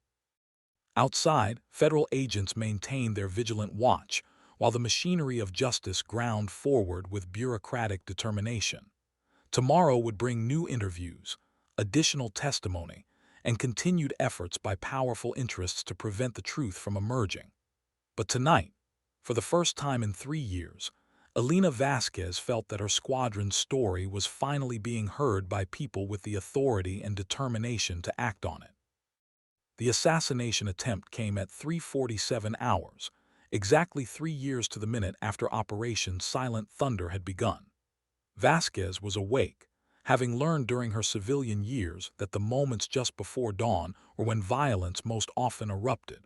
Outside, federal agents maintained their vigilant watch, while the machinery of justice ground forward with bureaucratic determination. Tomorrow would bring new interviews, additional testimony, and continued efforts by powerful interests to prevent the truth from emerging. But tonight, for the first time in 3 years, Elena Vasquez felt that her squadron's story was finally being heard by people with the authority and determination to act on it. The assassination attempt came at 3:47 hours, exactly 3 years to the minute after Operation Silent Thunder had begun. Vasquez was awake, having learned during her civilian years that the moments just before dawn were when violence most often erupted.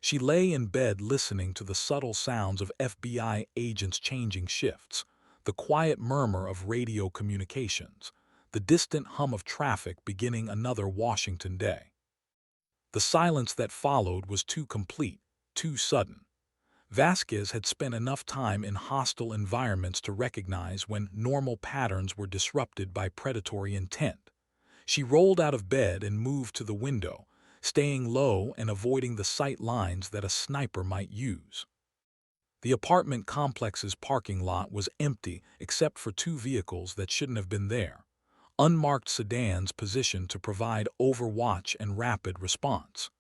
She lay in bed listening to the subtle sounds of FBI agents changing shifts, the quiet murmur of radio communications, the distant hum of traffic beginning another Washington day. The silence that followed was too complete, too sudden. Vasquez had spent enough time in hostile environments to recognize when normal patterns were disrupted by predatory intent. She rolled out of bed and moved to the window, staying low and avoiding the sight lines that a sniper might use. The apartment complex's parking lot was empty except for 2 vehicles that shouldn't have been there, unmarked sedans positioned to provide overwatch and rapid response.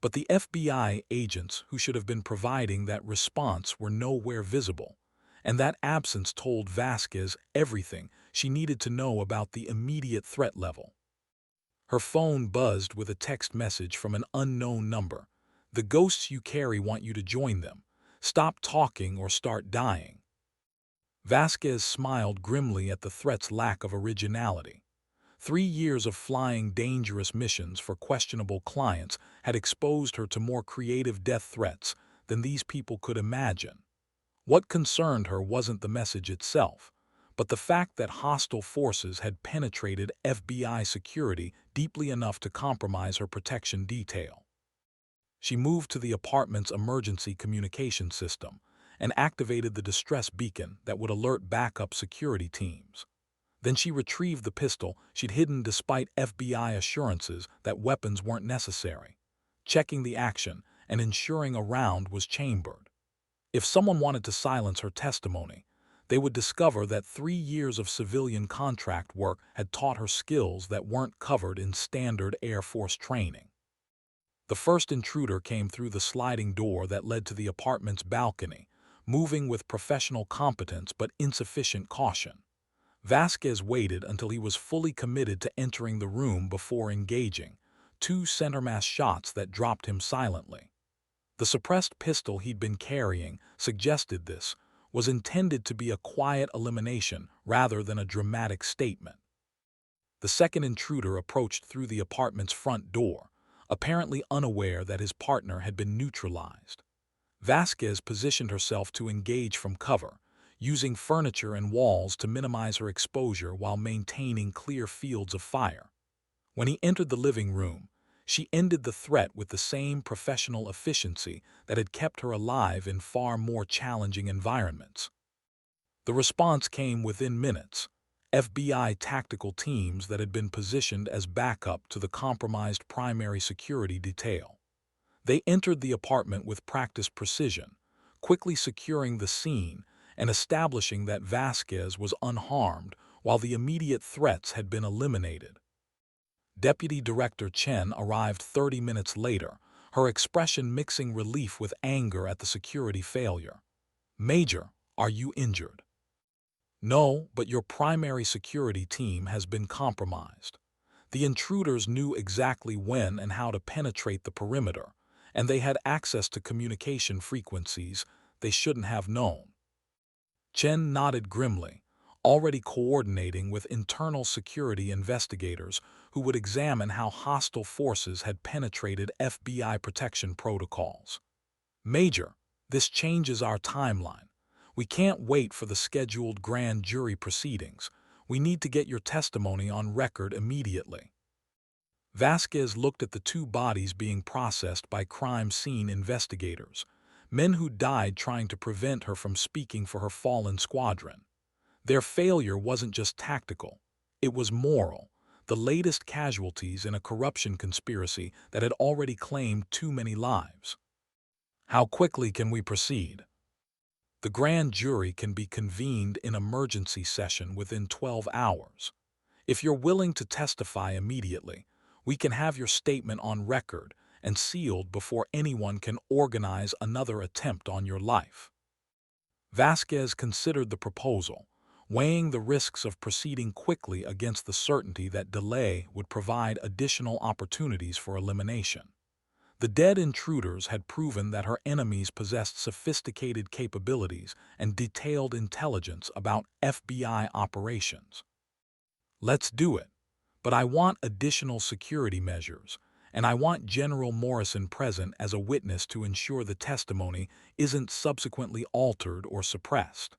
But the FBI agents who should have been providing that response were nowhere visible, and that absence told Vasquez everything she needed to know about the immediate threat level. Her phone buzzed with a text message from an unknown number. "The ghosts you carry want you to join them. Stop talking or start dying." Vasquez smiled grimly at the threat's lack of originality. 3 years of flying dangerous missions for questionable clients had exposed her to more creative death threats than these people could imagine. What concerned her wasn't the message itself, but the fact that hostile forces had penetrated FBI security deeply enough to compromise her protection detail. She moved to the apartment's emergency communication system and activated the distress beacon that would alert backup security teams. Then she retrieved the pistol she'd hidden despite FBI assurances that weapons weren't necessary, checking the action and ensuring a round was chambered. If someone wanted to silence her testimony, they would discover that 3 years of civilian contract work had taught her skills that weren't covered in standard Air Force training. The first intruder came through the sliding door that led to the apartment's balcony, moving with professional competence but insufficient caution. Vasquez waited until he was fully committed to entering the room before engaging, two centermass shots that dropped him silently. The suppressed pistol he'd been carrying suggested this was intended to be a quiet elimination rather than a dramatic statement. The second intruder approached through the apartment's front door, apparently unaware that his partner had been neutralized. Vasquez positioned herself to engage from cover, using furniture and walls to minimize her exposure while maintaining clear fields of fire. When he entered the living room, she ended the threat with the same professional efficiency that had kept her alive in far more challenging environments. The response came within minutes. FBI tactical teams that had been positioned as backup to the compromised primary security detail. They entered the apartment with practiced precision, quickly securing the scene and establishing that Vasquez was unharmed while the immediate threats had been eliminated. Deputy Director Chen arrived 30 minutes later, her expression mixing relief with anger at the security failure. "Major, are you injured?" "No, but your primary security team has been compromised. The intruders knew exactly when and how to penetrate the perimeter, and they had access to communication frequencies they shouldn't have known." Chen nodded grimly, already coordinating with internal security investigators who would examine how hostile forces had penetrated FBI protection protocols. "Major, this changes our timeline. We can't wait for the scheduled grand jury proceedings. We need to get your testimony on record immediately." Vasquez looked at the two bodies being processed by crime scene investigators, men who died trying to prevent her from speaking for her fallen squadron. Their failure wasn't just tactical, it was moral, the latest casualties in a corruption conspiracy that had already claimed too many lives. "How quickly can we proceed?" "The grand jury can be convened in emergency session within 12 hours. If you're willing to testify immediately, we can have your statement on record and sealed before anyone can organize another attempt on your life." Vasquez considered the proposal, weighing the risks of proceeding quickly against the certainty that delay would provide additional opportunities for elimination. The dead intruders had proven that her enemies possessed sophisticated capabilities and detailed intelligence about FBI operations. "Let's do it, but I want additional security measures, and I want General Morrison present as a witness to ensure the testimony isn't subsequently altered or suppressed."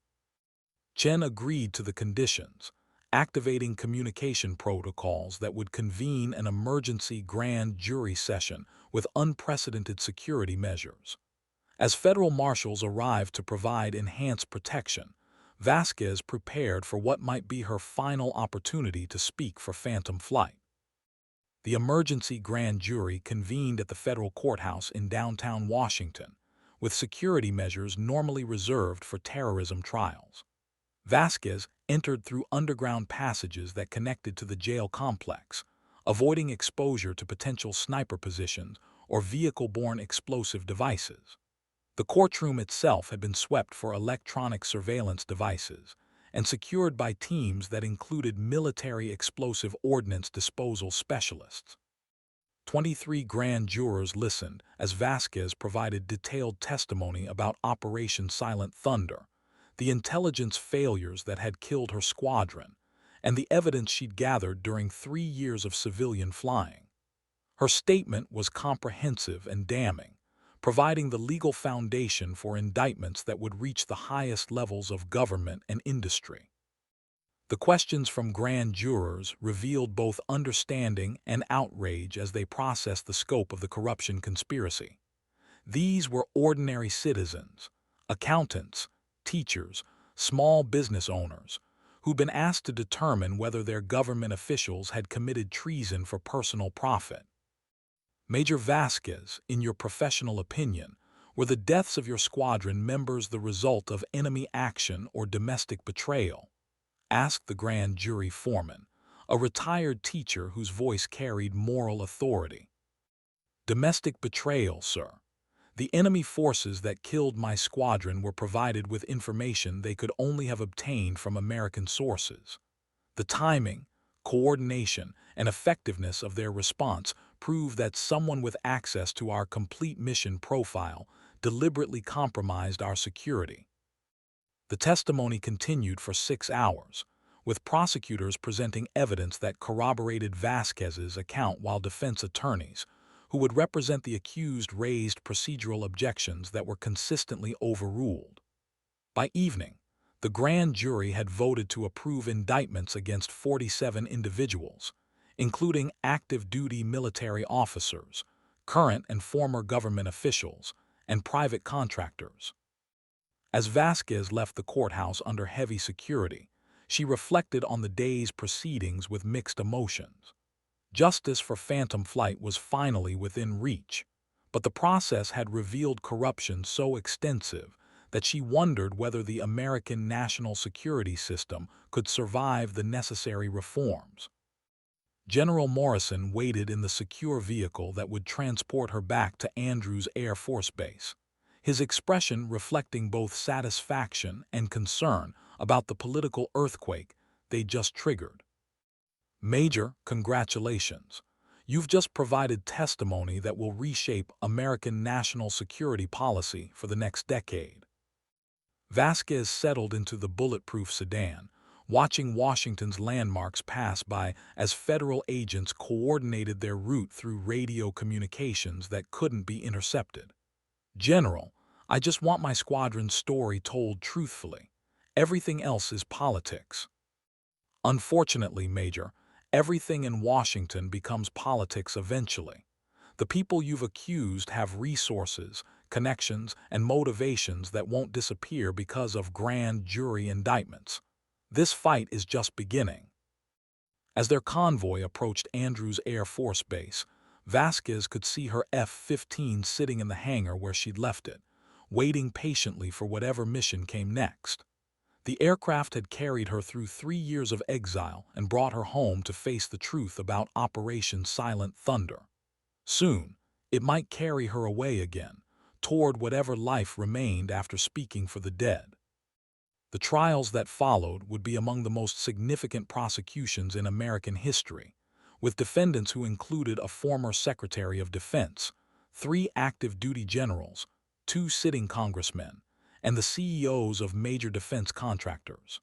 Chen agreed to the conditions, activating communication protocols that would convene an emergency grand jury session with unprecedented security measures. As federal marshals arrived to provide enhanced protection, Vasquez prepared for what might be her final opportunity to speak for Phantom Flight. The emergency grand jury convened at the federal courthouse in downtown Washington, with security measures normally reserved for terrorism trials. Vasquez entered through underground passages that connected to the jail complex, avoiding exposure to potential sniper positions or vehicle-borne explosive devices. The courtroom itself had been swept for electronic surveillance devices and secured by teams that included military explosive ordnance disposal specialists. 23 grand jurors listened as Vasquez provided detailed testimony about Operation Silent Thunder, the intelligence failures that had killed her squadron, and the evidence she'd gathered during 3 years of civilian flying. Her statement was comprehensive and damning, providing the legal foundation for indictments that would reach the highest levels of government and industry. The questions from grand jurors revealed both understanding and outrage as they processed the scope of the corruption conspiracy. These were ordinary citizens, accountants, teachers, small business owners, who'd been asked to determine whether their government officials had committed treason for personal profit. "Major Vasquez, in your professional opinion, were the deaths of your squadron members the result of enemy action or domestic betrayal?" asked the grand jury foreman, a retired teacher whose voice carried moral authority. Domestic betrayal, sir. The enemy forces that killed my squadron were provided with information they could only have obtained from American sources. The timing, coordination, and effectiveness of their response prove that someone with access to our complete mission profile deliberately compromised our security. The testimony continued for 6 hours, with prosecutors presenting evidence that corroborated Vasquez's account while defense attorneys, who would represent the accused, raised procedural objections that were consistently overruled. By evening, the grand jury had voted to approve indictments against 47 individuals, including active-duty military officers, current and former government officials, and private contractors. As Vasquez left the courthouse under heavy security, she reflected on the day's proceedings with mixed emotions. Justice for Phantom Flight was finally within reach, but the process had revealed corruption so extensive that she wondered whether the American national security system could survive the necessary reforms. General Morrison waited in the secure vehicle that would transport her back to Andrews Air Force Base, his expression reflecting both satisfaction and concern about the political earthquake they just triggered. Major, congratulations. You've just provided testimony that will reshape American national security policy for the next decade. Vasquez settled into the bulletproof sedan, watching Washington's landmarks pass by as federal agents coordinated their route through radio communications that couldn't be intercepted. General, I just want my squadron's story told truthfully. Everything else is politics. Unfortunately, Major, everything in Washington becomes politics eventually. The people you've accused have resources, connections, and motivations that won't disappear because of grand jury indictments. This fight is just beginning. As their convoy approached Andrews Air Force Base, Vasquez could see her F-15 sitting in the hangar where she'd left it, waiting patiently for whatever mission came next. The aircraft had carried her through 3 years of exile and brought her home to face the truth about Operation Silent Thunder. Soon, it might carry her away again, toward whatever life remained after speaking for the dead. The trials that followed would be among the most significant prosecutions in American history, with defendants who included a former Secretary of Defense, 3 active-duty generals, 2 sitting congressmen, and the CEOs of major defense contractors.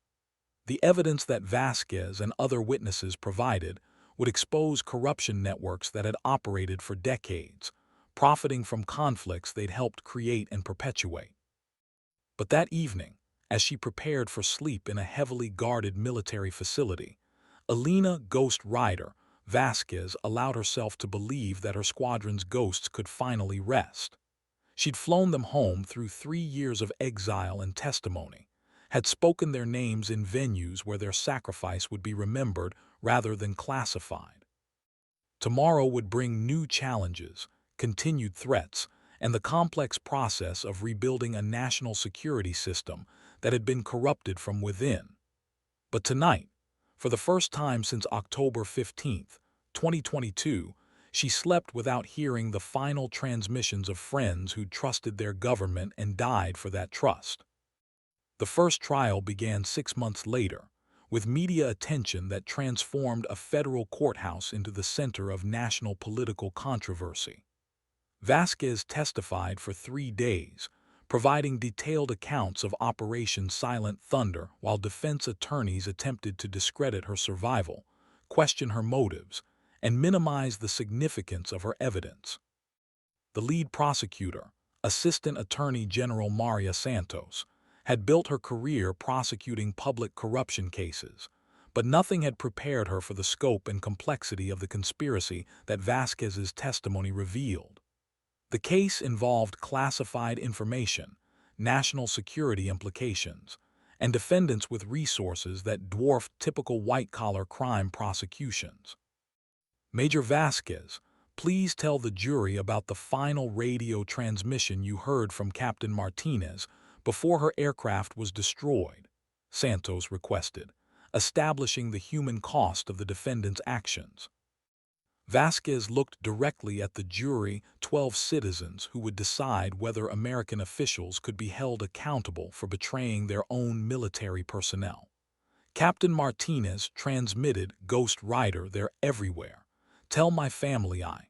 The evidence that Vasquez and other witnesses provided would expose corruption networks that had operated for decades, profiting from conflicts they'd helped create and perpetuate. But that evening, as she prepared for sleep in a heavily guarded military facility, Elena Ghost Rider Vasquez allowed herself to believe that her squadron's ghosts could finally rest. She'd flown them home through 3 years of exile and testimony, had spoken their names in venues where their sacrifice would be remembered rather than classified. Tomorrow would bring new challenges, continued threats, and the complex process of rebuilding a national security system that had been corrupted from within. But tonight, for the first time since October 15, 2022, she slept without hearing the final transmissions of friends who'd trusted their government and died for that trust. The first trial began 6 months later, with media attention that transformed a federal courthouse into the center of national political controversy. Vasquez testified for 3 days, providing detailed accounts of Operation Silent Thunder while defense attorneys attempted to discredit her survival, question her motives, and minimize the significance of her evidence. The lead prosecutor, Assistant Attorney General Maria Santos, had built her career prosecuting public corruption cases, but nothing had prepared her for the scope and complexity of the conspiracy that Vasquez's testimony revealed. The case involved classified information, national security implications, and defendants with resources that dwarfed typical white-collar crime prosecutions. Major Vasquez, please tell the jury about the final radio transmission you heard from Captain Martinez before her aircraft was destroyed, Santos requested, establishing the human cost of the defendant's actions. Vasquez looked directly at the jury, 12 citizens who would decide whether American officials could be held accountable for betraying their own military personnel. Captain Martinez transmitted Ghost Rider, "They're everywhere. Tell my family I